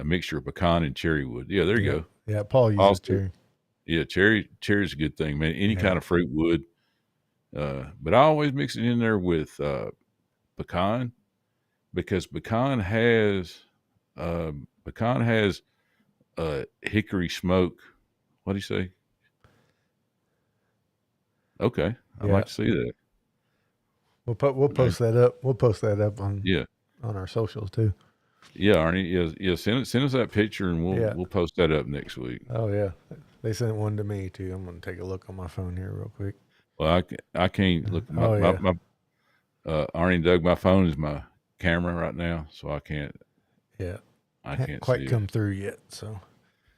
mixture of pecan and cherry wood. Yeah, there you go. Yeah, Paul uses cherry. Yeah, cherry's a good thing, man. Any kind of fruit would. But I always mix it in there with pecan because pecan has hickory smoke. What do you say? Okay, I'd like to see that. We'll post that up. We'll post that up on our socials too. Yeah, Arnie. Yeah. Send us that picture and we'll post that up next week. Oh yeah, they sent one to me too. I'm gonna take a look on my phone here real quick. Well, I can't look. My Arnie and Doug, my phone is my camera right now, so I can't. Yeah, I can't quite come through yet. So,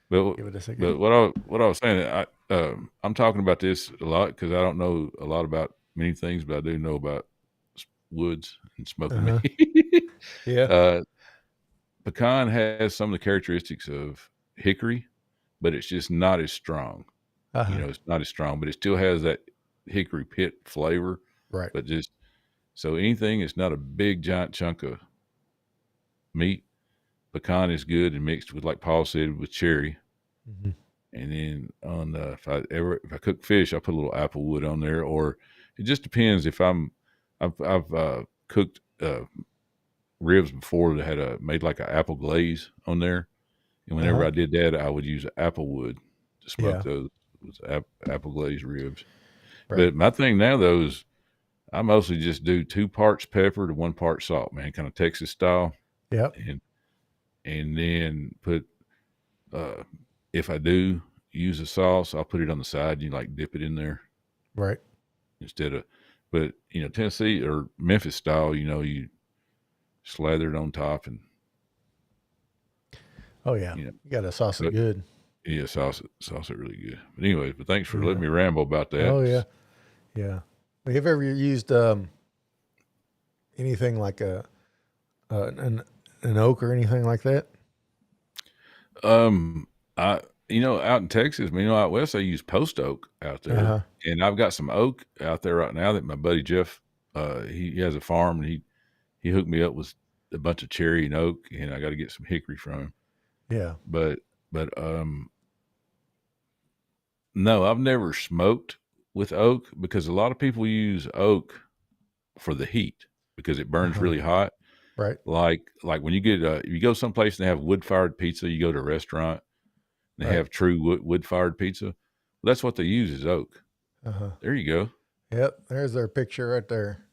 but give it a second. But what I was saying, I'm talking about this a lot because I don't know a lot about many things, but I do know about woods and smoking meat. Yeah. Pecan has some of the characteristics of hickory, but it's just not as strong. You Uh-huh. know, it's not as strong, but it still has that hickory pit flavor. Right. But just so anything that's not a big giant chunk of meat, pecan is good and mixed with, like Paul said, with cherry. Hmm. And then on if I cook fish, I put a little apple wood on there, or it just depends if I've cooked ribs before that had made like an apple glaze on there, and whenever Uh-huh. I did that, I would use apple wood to smoke Yeah. those with apple glazed ribs. Right. But my thing now though is I mostly just do 2 parts pepper to 1 part salt, man, kind of Texas style, Yep. and then put uh, if I do use a sauce, I'll put it on the side. You like dip it in there Right. instead of, but Tennessee or Memphis style, you slather it on top and Oh yeah. you know, You got to sauce it but good. yeah, sauce it really good. But anyways, but thanks for letting Yeah. me ramble about that. Oh yeah. Yeah. Have you ever used anything like an oak or anything like that? I out in Texas, out west, I use post oak out there, Uh-huh. and I've got some oak out there right now that my buddy Jeff, he has a farm, and he hooked me up with a bunch of cherry and oak, and I got to get some hickory from him. Yeah. But no, I've never smoked with oak because a lot of people use oak for the heat because it burns Uh-huh. really hot. Right. Like when you get if you go someplace and they have wood fired pizza, you go to a restaurant and they Right. have true wood fired pizza. Well, that's what they use is oak. Uh-huh. There you go. Yep. There's their picture right there.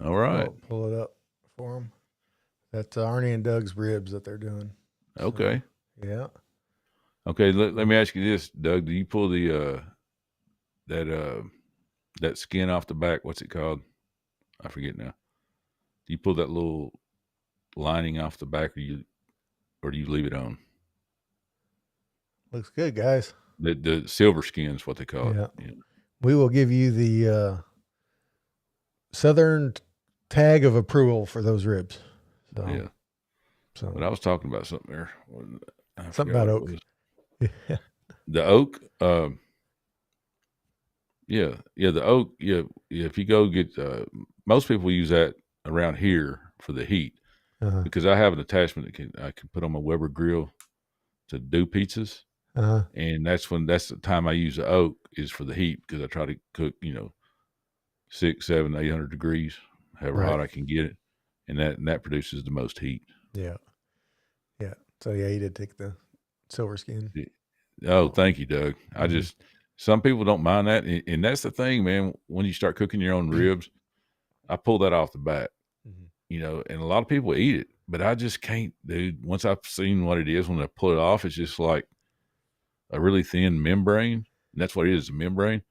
All right. Pull it up for them. That's Arnie and Doug's ribs that they're doing. So, Okay. yeah. Okay. Let me ask you this, Doug. Do you pull the that that skin off the back? What's it called? I forget now. Do you pull that little lining off the back, or do you leave it on? Looks good, guys. The silver skin is what they call it. Yeah. Yeah. We will give you the Southern tag of approval for those ribs. So, Yeah. But I so was talking about something there. I something forgot about what it oak. was. Yeah. The oak. Yeah, the oak. Yeah, yeah. If you go get, most people use that around here for the heat Uh-huh. because I have an attachment that I can put on my Weber grill to do pizzas, Uh-huh. and that's the time I use the oak is for the heat because I try to cook 6, 7, 800 degrees, however Right. hot I can get it, and that produces the most heat. Yeah. Yeah. So yeah, you did take the silver skin. Yeah. Oh, thank you, Doug. Mhm. Some people don't mind that, and that's the thing, man. When you start cooking your own ribs, I pull that off the bat, Mhm. and a lot of people eat it, but I just can't, dude. Once I've seen what it is, when I pull it off, it's just like a really thin membrane, and that's what it is, a membrane.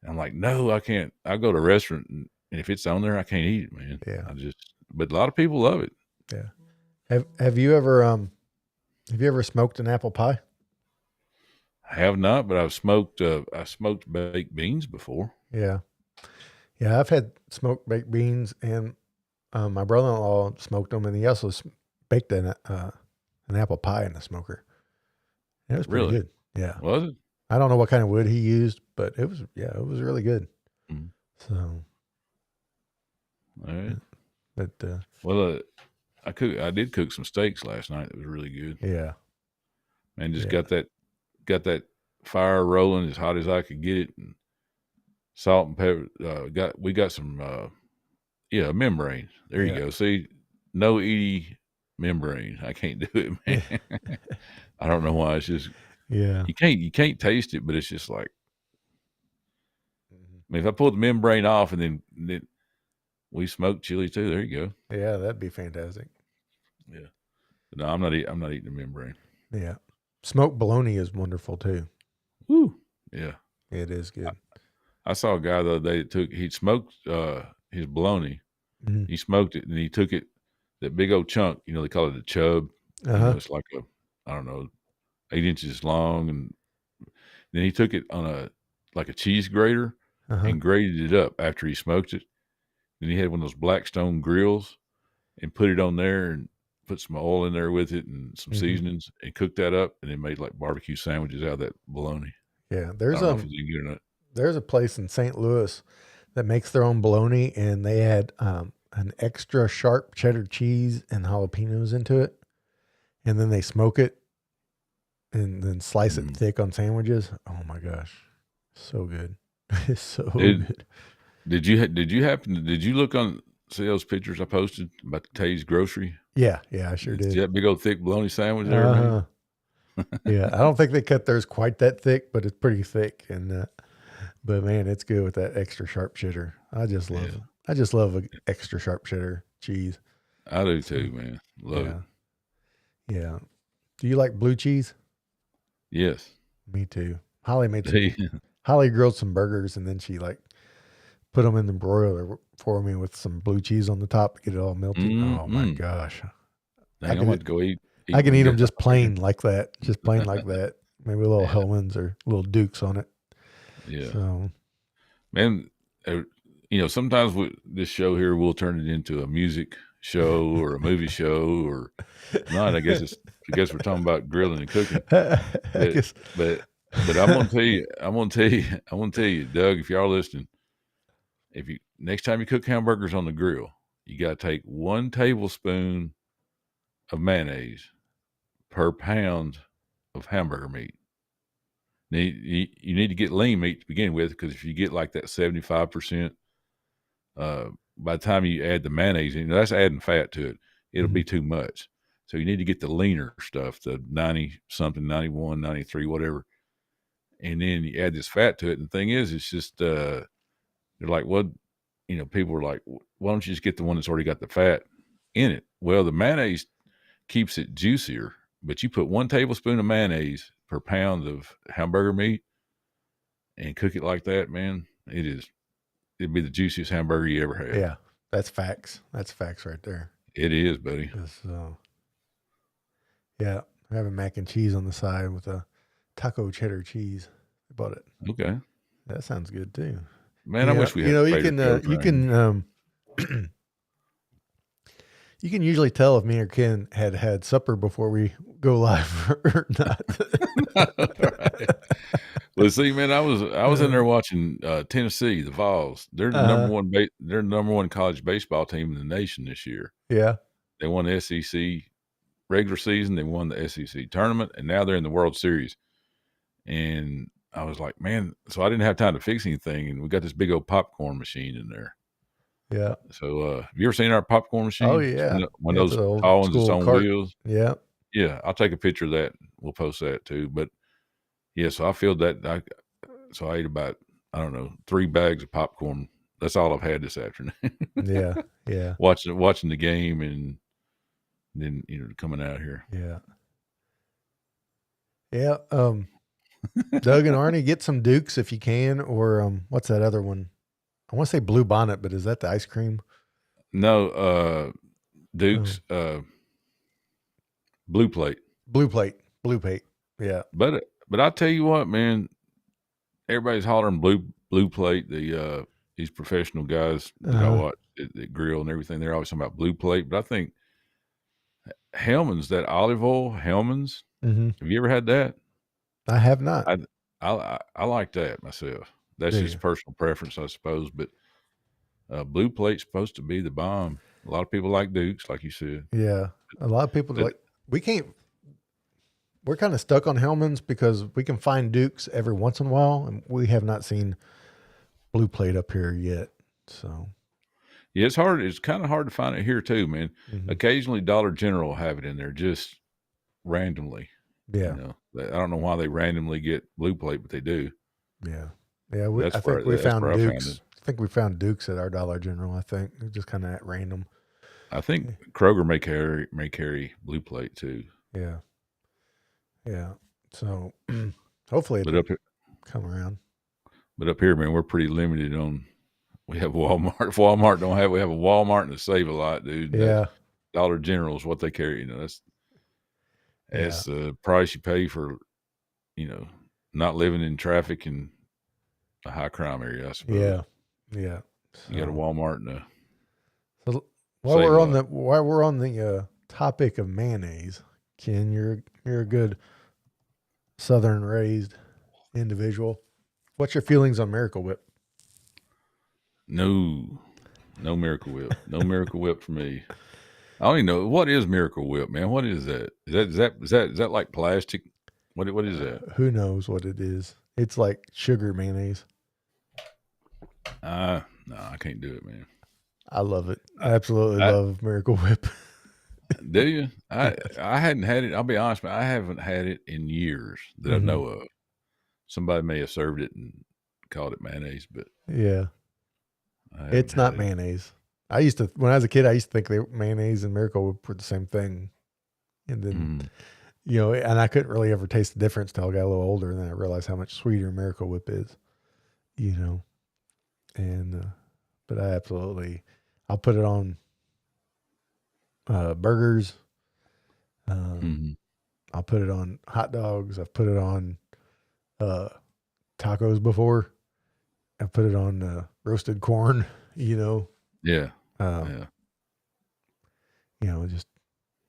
And I'm like, no, I can't. I go to a restaurant, and if it's on there, I can't eat it, man. Yeah. But a lot of people love it. Yeah. Have you ever smoked an apple pie? I have not, but I smoked baked beans before. Yeah. Yeah, I've had smoked baked beans, and my brother-in-law smoked them, and he also baked an apple pie in the smoker. And it was pretty Really? good. Yeah. Was it? I don't know what kind of wood he used, but it was really good. Mm. So, All right. but Well, I did cook some steaks last night. It was really good. yeah, Man, just yeah, got that fire rolling as hot as I could get it, and salt and pepper. We got some membrane. There you yeah, go. See, no Edie membrane. I can't do it, man. I don't know why. It's just yeah. you can't taste it, but it's just like, Mhm. I mean, if I pull the membrane off and then we smoke chili too, there you go. Yeah, that'd be fantastic. Yeah. But no, I'm not eating the membrane. Yeah, smoked bologna is wonderful too. Woo. Yeah. It is good. I saw a guy the other day that he smoked his bologna. Mhm. He smoked it and he took it, that big old chunk, they call it a chub. Uh-huh. It's like I don't know, 8 inches long. And then he took it on like a cheese grater Uh-huh. and grated it up after he smoked it. Then he had one of those Blackstone grills and put it on there and put some oil in there with it and some Mhm. seasonings and cooked that up and then made like barbecue sandwiches out of that bologna. Yeah. I don't know if it's any good or not. There's a place in St. Louis that makes their own bologna, and they add an extra sharp cheddar cheese and jalapenos into it, and then they smoke it and then slice it thick on sandwiches. Oh my gosh, so good! It's so good. Did you look on see those pictures I posted about the Tay's Grocery? Yeah, I sure did. That big old thick bologna sandwich there, man. Yeah, I don't think they cut theirs quite that thick, but it's pretty thick. And but man, it's good with that extra sharp cheddar. I just love an extra sharp cheddar cheese. I do too, man. Love it. Yeah. Do you like blue cheese? Yes. Me too. Holly Holly grilled some burgers, and then she put them in the broiler for me with some blue cheese on the top to get it all melted. Oh my gosh. Dang, I'm about to go eat. I can eat them just plain like that. Just plain like that. Maybe a little Hellman's or little Dukes on it. Yeah. So, man, sometimes this show here, we'll turn it into a music show or a movie show or not. I guess we're talking about grilling and cooking. But I'm gonna tell you, Doug, if y'all are listening, next time you cook hamburgers on the grill, you got to take 1 tablespoon of mayonnaise per pound of hamburger meat. You need to get lean meat to begin with, because if you get like that 75%, by the time you add the mayonnaise in, that's adding fat to it. It'll be too much. So you need to get the leaner stuff, the 90 something, 91, 93, whatever. And then you add this fat to it. And the thing is, it's just, they're like, well, people are like, why don't you just get the one that's already got the fat in it? Well, the mayonnaise keeps it juicier, but you put 1 tablespoon of mayonnaise per pound of hamburger meat and cook it like that, man, it'd be the juiciest hamburger you ever had. Yeah, that's facts. That's facts right there. It is, buddy. Yeah, I'm having mac and cheese on the side with a taco cheddar cheese. I bought it. Okay. That sounds good too. Man, I wish we had you can usually tell if me or Ken had supper before we go live or not. Right. Well, see, man, I was in there watching Tennessee, the Vols. They're the number one college baseball team in the nation this year. Yeah, they won the SEC regular season, they won the SEC tournament, and now they're in the World Series. And I was like, man, so I didn't have time to fix anything, and we got this big old popcorn machine in there. Yeah. So, have you ever seen our popcorn machine? Oh yeah, one of those tall ones that's on wheels. Yeah. Yeah, I'll take a picture of that. We'll post that too. But yeah, so I filled that. So I ate about, I don't know, 3 bags of popcorn. That's all I've had this afternoon. Yeah. Watching the game and then coming out here. Yeah. Doug and Arnie, get some Dukes if you can, or what's that other one? I want to say Blue Bonnet, but is that the ice cream? No, Dukes, Blue Plate. Blue Plate. Yeah. But I tell you what, man, everybody's hollering Blue Plate. These professional guys that I watch that grill and everything, they're always talking about Blue Plate. But I think Hellman's, that olive oil Hellman's. Mm-hmm. Have you ever had that? I have not. I like that myself. That's just personal preference, I suppose. But Blue Plate's supposed to be the bomb. A lot of people like Dukes, like you said. Yeah, a lot of people we can't. We're kind of stuck on Hellman's because we can find Dukes every once in a while, and we have not seen Blue Plate up here yet. So yeah, it's hard. It's kind of hard to find it here too, man. Mm-hmm. Occasionally, Dollar General will have it in there just randomly. Yeah, I don't know why they randomly get Blue Plate, but they do. Yeah. I think we found Dukes. I think we found Dukes at our Dollar General. I think just kind of at random. I think Kroger may carry Blue Plate too. Yeah. So hopefully it'll come around. But up here, man, we're pretty limited on. We have Walmart. If Walmart don't have, we have a Walmart and a Save a Lot, dude. Yeah. Dollar General is what they carry. That's the price you pay for, not living in traffic in a high crime area, I suppose. Yeah. So, you got a Walmart and a. So while we're on the topic of mayonnaise, Ken, you're a good Southern raised individual. What's your feelings on Miracle Whip? No Miracle Whip. No Miracle Whip for me. I don't even know what is Miracle Whip, man. What is that? Is that like plastic? What is that? Who knows what it is? It's like sugar mayonnaise. No, I can't do it, man. I love it. I absolutely I- love Miracle Whip. Do you? Yes. I hadn't had it. I'll be honest, man. I haven't had it in years that I know of. Somebody may have served it and called it mayonnaise, but Yeah. I haven't It's not had it. mayonnaise. When I was a kid, I used to think mayonnaise and Miracle Whip were the same thing. And then, and I couldn't really ever taste the difference till I got a little older. And then I realized how much sweeter Miracle Whip is, and, but I'll put it on burgers. I'll put it on hot dogs. I've put it on tacos before. I've put it on roasted corn, Yeah. Yeah.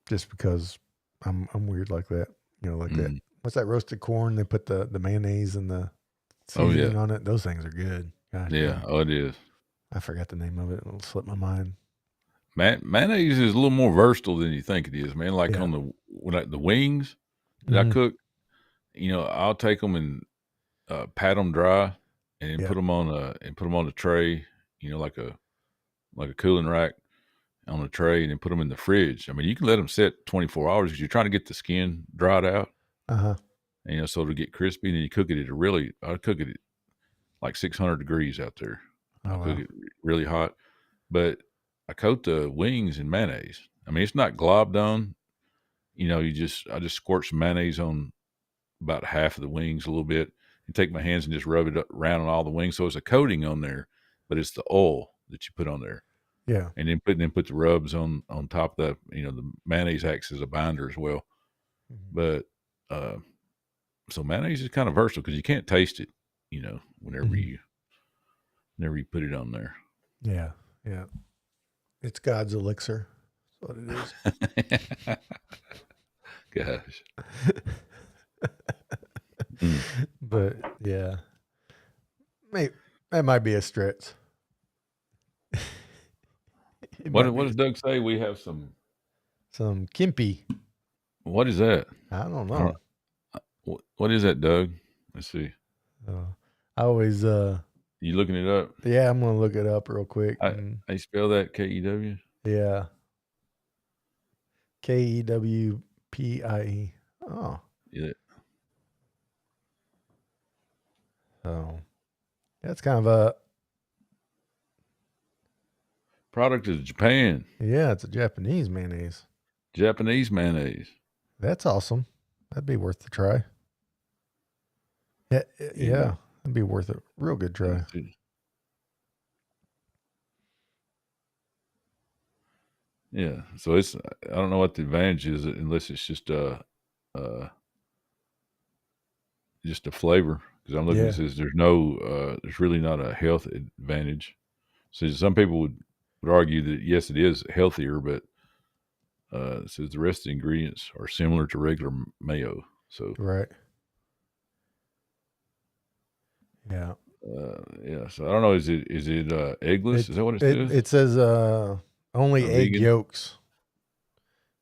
Just because I'm weird like that, that. What's that roasted corn? They put the mayonnaise and the seasoning on it. Those things are good. Gosh, Yeah. man. Oh, it is. I forgot the name of it. It'll slip my mind. Mayonnaise is a little more versatile than you think it is, man. Like on the wings that I cook, I'll take them and pat them dry and then put them on a tray, like a cooling rack on a tray, and then put them in the fridge. I mean, you can let them sit 24 hours because you're trying to get the skin dried out. And, so it'll get crispy, and then you cook it I cook it at like 600 degrees out there. I'll cook it really hot, but I coat the wings in mayonnaise. I mean, it's not globbed on, I just squirt some mayonnaise on about half of the wings a little bit and take my hands and just rub it around on all the wings. So it's a coating on there, but it's the oil that you put on there. Yeah. And then put the rubs on top of the, the mayonnaise acts as a binder as well. But, so mayonnaise is kind of versatile because you can't taste it, whenever you put it on there. Yeah. Yeah. It's God's elixir. That's what it is. Gosh. But yeah, that might be a stretch. What does Doug say? We have some kimchi. What is that? I don't know. What is that, Doug? Let's see. I always You looking it up? Yeah, I'm gonna look it up real quick. I spell that Kew. Yeah. Kewpie. Oh. Yeah. So that's kind of a product of Japan. Yeah, it's a Japanese mayonnaise. Japanese mayonnaise. That's awesome. That'd be worth the try. Yeah, that'd be worth a real good try. Yeah, so I don't know what the advantage is unless it's just a flavor. Because I'm looking, it says there's really not a health advantage. So some people would argue that yes, it is healthier, but it says the rest of the ingredients are similar to regular mayo. So right. Yeah. Yeah. So I don't know. Is it eggless? Is that what it says? It says only egg yolks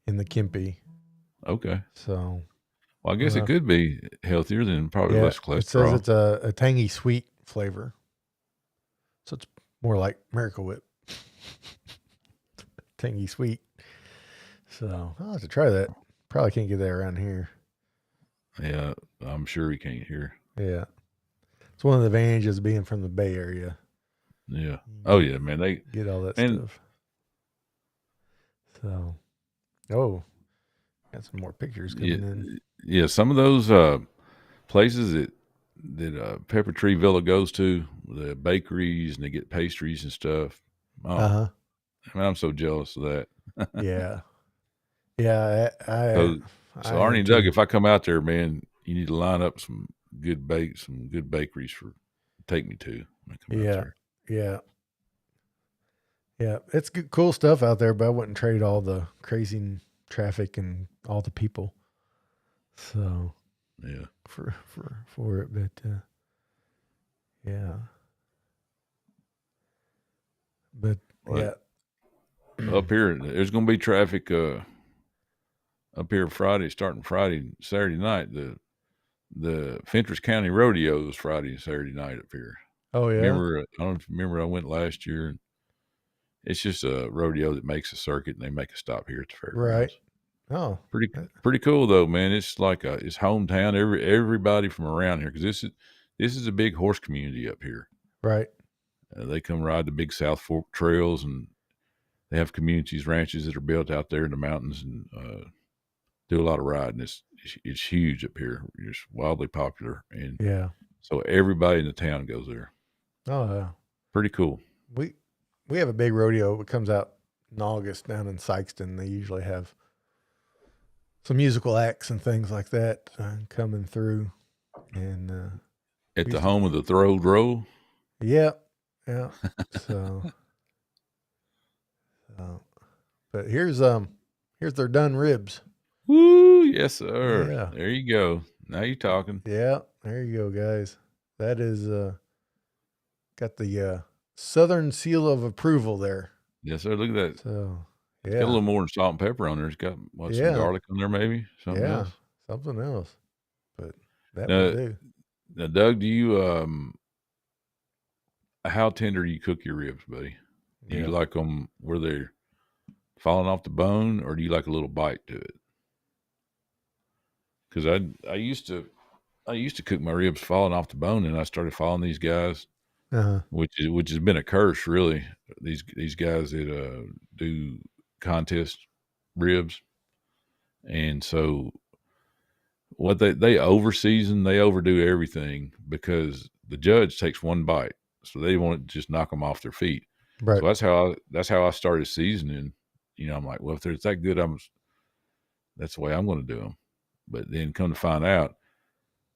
in the kimchi. Okay. So. Well, I guess it could be healthier than probably less cholesterol. It says it's a tangy sweet flavor. So it's more like Miracle Whip. Tangy sweet. So I'll have to try that. Probably can't get that around here. Yeah, I'm sure you can't here. Yeah. It's one of the advantages of being from the Bay Area. Yeah. Oh yeah, man. They get all that stuff. So, got some more pictures coming in. Yeah, some of those places that Pepper Tree Villa goes to, the bakeries, and they get pastries and stuff. Oh, man, I'm so jealous of that. Yeah. Yeah. So Arnie and Doug, if I come out there, man, you need to line up some good bakeries take me to. Yeah. It's good, cool stuff out there, but I wouldn't trade all the crazy traffic and all the people. So for it, but yeah, but But yeah, up here, there's going to be traffic up here starting Friday, Saturday night. The Fentress County Rodeo is Friday and Saturday night up here. oh yeah, Remember, I don't know if you remember, I went last year. And it's just a rodeo that makes a circuit, and they make a stop here at the right. fairgrounds. Oh, Pretty cool though, man. It's like it's hometown. Everybody from around here, because this is a big horse community up here. right. They come ride the big South Fork trails, and they have communities, ranches that are built out there in the mountains, and do a lot of riding. It's huge up here. It's wildly popular, and Yeah. so everybody in the town goes there. Oh yeah. Pretty cool. We we have a big rodeo. It comes out in August down in Sykeston. They usually have some musical acts and things like that coming through, and At the home of the Throwed Roll. yeah, yeah. So, but here's their done ribs. Woo! Yes, sir. Yeah. There you go. Now you're talking. Yeah, there you go, guys. That is got the Southern seal of approval there. Yes, sir. Look at that. So Got a little more than salt and pepper on there. It's got some garlic on there, maybe something else. Something else. But that Now, would do. now, Doug, do you how tender do you cook your ribs, buddy? Do you like them where they're falling off the bone, or do you like a little bite to it? Because I used to cook my ribs falling off the bone, and I started following these guys, which has been a curse, really. These guys that do contest ribs, and so what they over season, they overdo everything because the judge takes one bite, so they want to just knock them off their feet. Right. So that's how I started seasoning. I'm like, well, if they're that good, that's the way I'm going to do them. But then come to find out,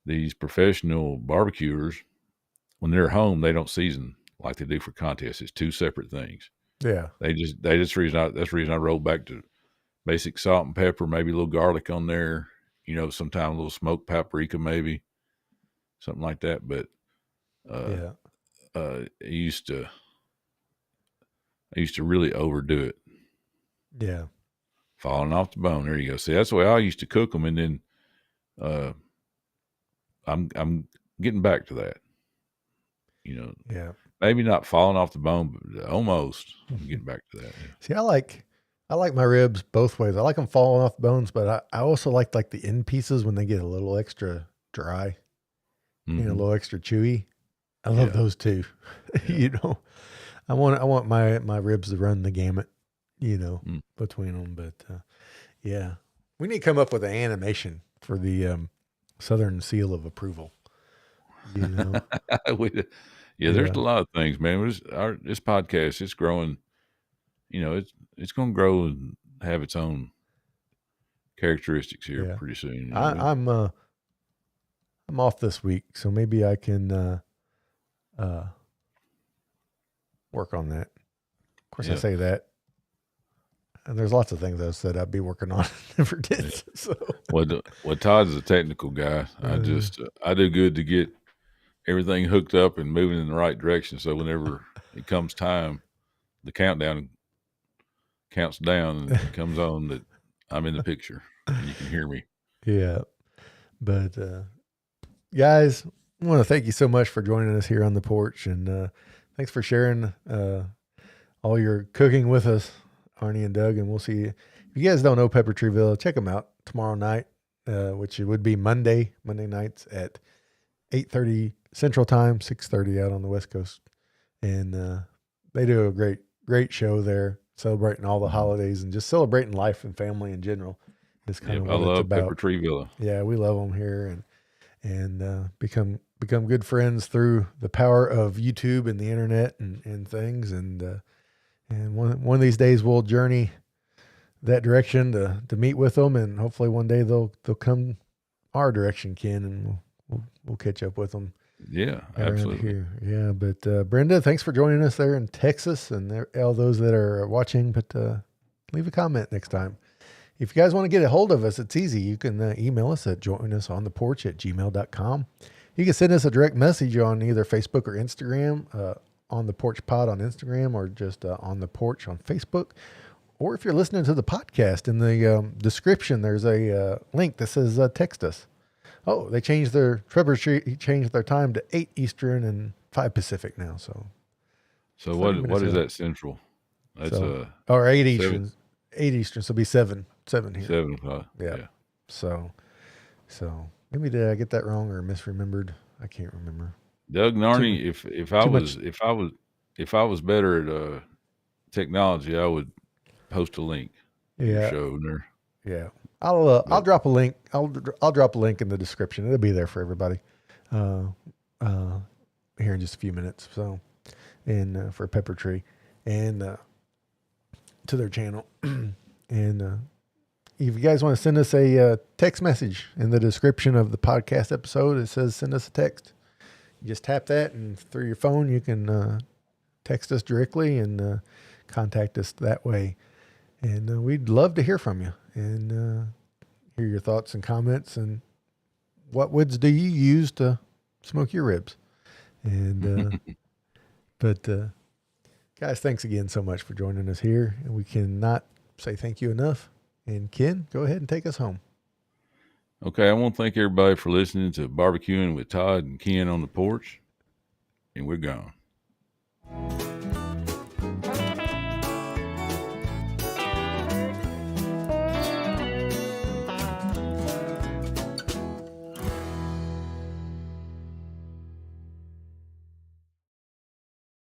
these professional barbecuers, when they're home, they don't season like they do for contests. It's two separate things. Yeah. That's the reason I rolled back to basic salt and pepper, maybe a little garlic on there, sometimes a little smoked paprika, maybe something like that. But I used to really overdo it. Yeah. Falling off the bone. There you go. See, that's the way I used to cook them, and then I'm getting back to that. Yeah. Maybe not falling off the bone, but almost. I'm getting back to that. Yeah. See, I like my ribs both ways. I like them falling off bones, but I also like the end pieces when they get a little extra dry, a little extra chewy. I love those too. Yeah. I want my ribs to run the gamut, between them. But yeah, we need to come up with an animation for the Southern seal of approval. There's a lot of things, man. This podcast, it's growing. It's going to grow and have its own characteristics here pretty soon. I'm off this week, so maybe I can work on that. Of course, I say that, and there's lots of things I said I'd be working on, never did. So, well, Todd's a technical guy. I do good to get everything hooked up and moving in the right direction. So whenever it comes time, the countdown counts down and it comes on that I'm in the picture and you can hear me. Yeah. But guys, I want to thank you so much for joining us here on the porch, and thanks for sharing all your cooking with us, Arnie and Doug. And we'll see you. If you guys don't know Pepper Tree Villa, check them out tomorrow night, which it would be Monday nights at 8:30 Central Time, 6:30 out on the West Coast. And they do a great show there, celebrating all the holidays and just celebrating life and family in general. It's kind of what I love it's about. Pepper Tree Villa. Yeah, we love them here, and become good friends through the power of YouTube and the internet and things. And one of these days we'll journey that direction to meet with them, and hopefully one day they'll come our direction, Ken, and we'll catch up with them. Yeah, absolutely. Here. Yeah, but Brenda, thanks for joining us there in Texas, and all those that are watching. But leave a comment next time, If you guys want to get a hold of us, it's easy. You can email us at joinusontheporch@gmail.com. You can send us a direct message on either Facebook or Instagram, on the Porch Pod on Instagram, or just on the Porch on Facebook. Or if you're listening to the podcast, in the description, there's a link that says text us. Oh, they changed Trevor changed their time to 8 Eastern and 5 Pacific now. So what is that central? That's or 8 Eastern. 8 Eastern, so it'll be 7 here. 7 o'clock. Yeah. So maybe did I get that wrong or misremembered? I can't remember. Doug and Arnie, if I was better at technology, I would post a link to your show there. Yeah. I'll drop a link. I'll drop a link in the description. It'll be there for everybody here in just a few minutes. So, and for Pepper Tree and to their channel. And if you guys want to send us a text message in the description of the podcast episode, it says send us a text. You just tap that, and through your phone, you can text us directly and contact us that way. And we'd love to hear from you and hear your thoughts and comments. And what woods do you use to smoke your ribs? And but guys, thanks again so much for joining us here. And we cannot say thank you enough. And Ken, go ahead and take us home. Okay, I want to thank everybody for listening to Barbecuing with Todd and Ken on the Porch. And we're gone.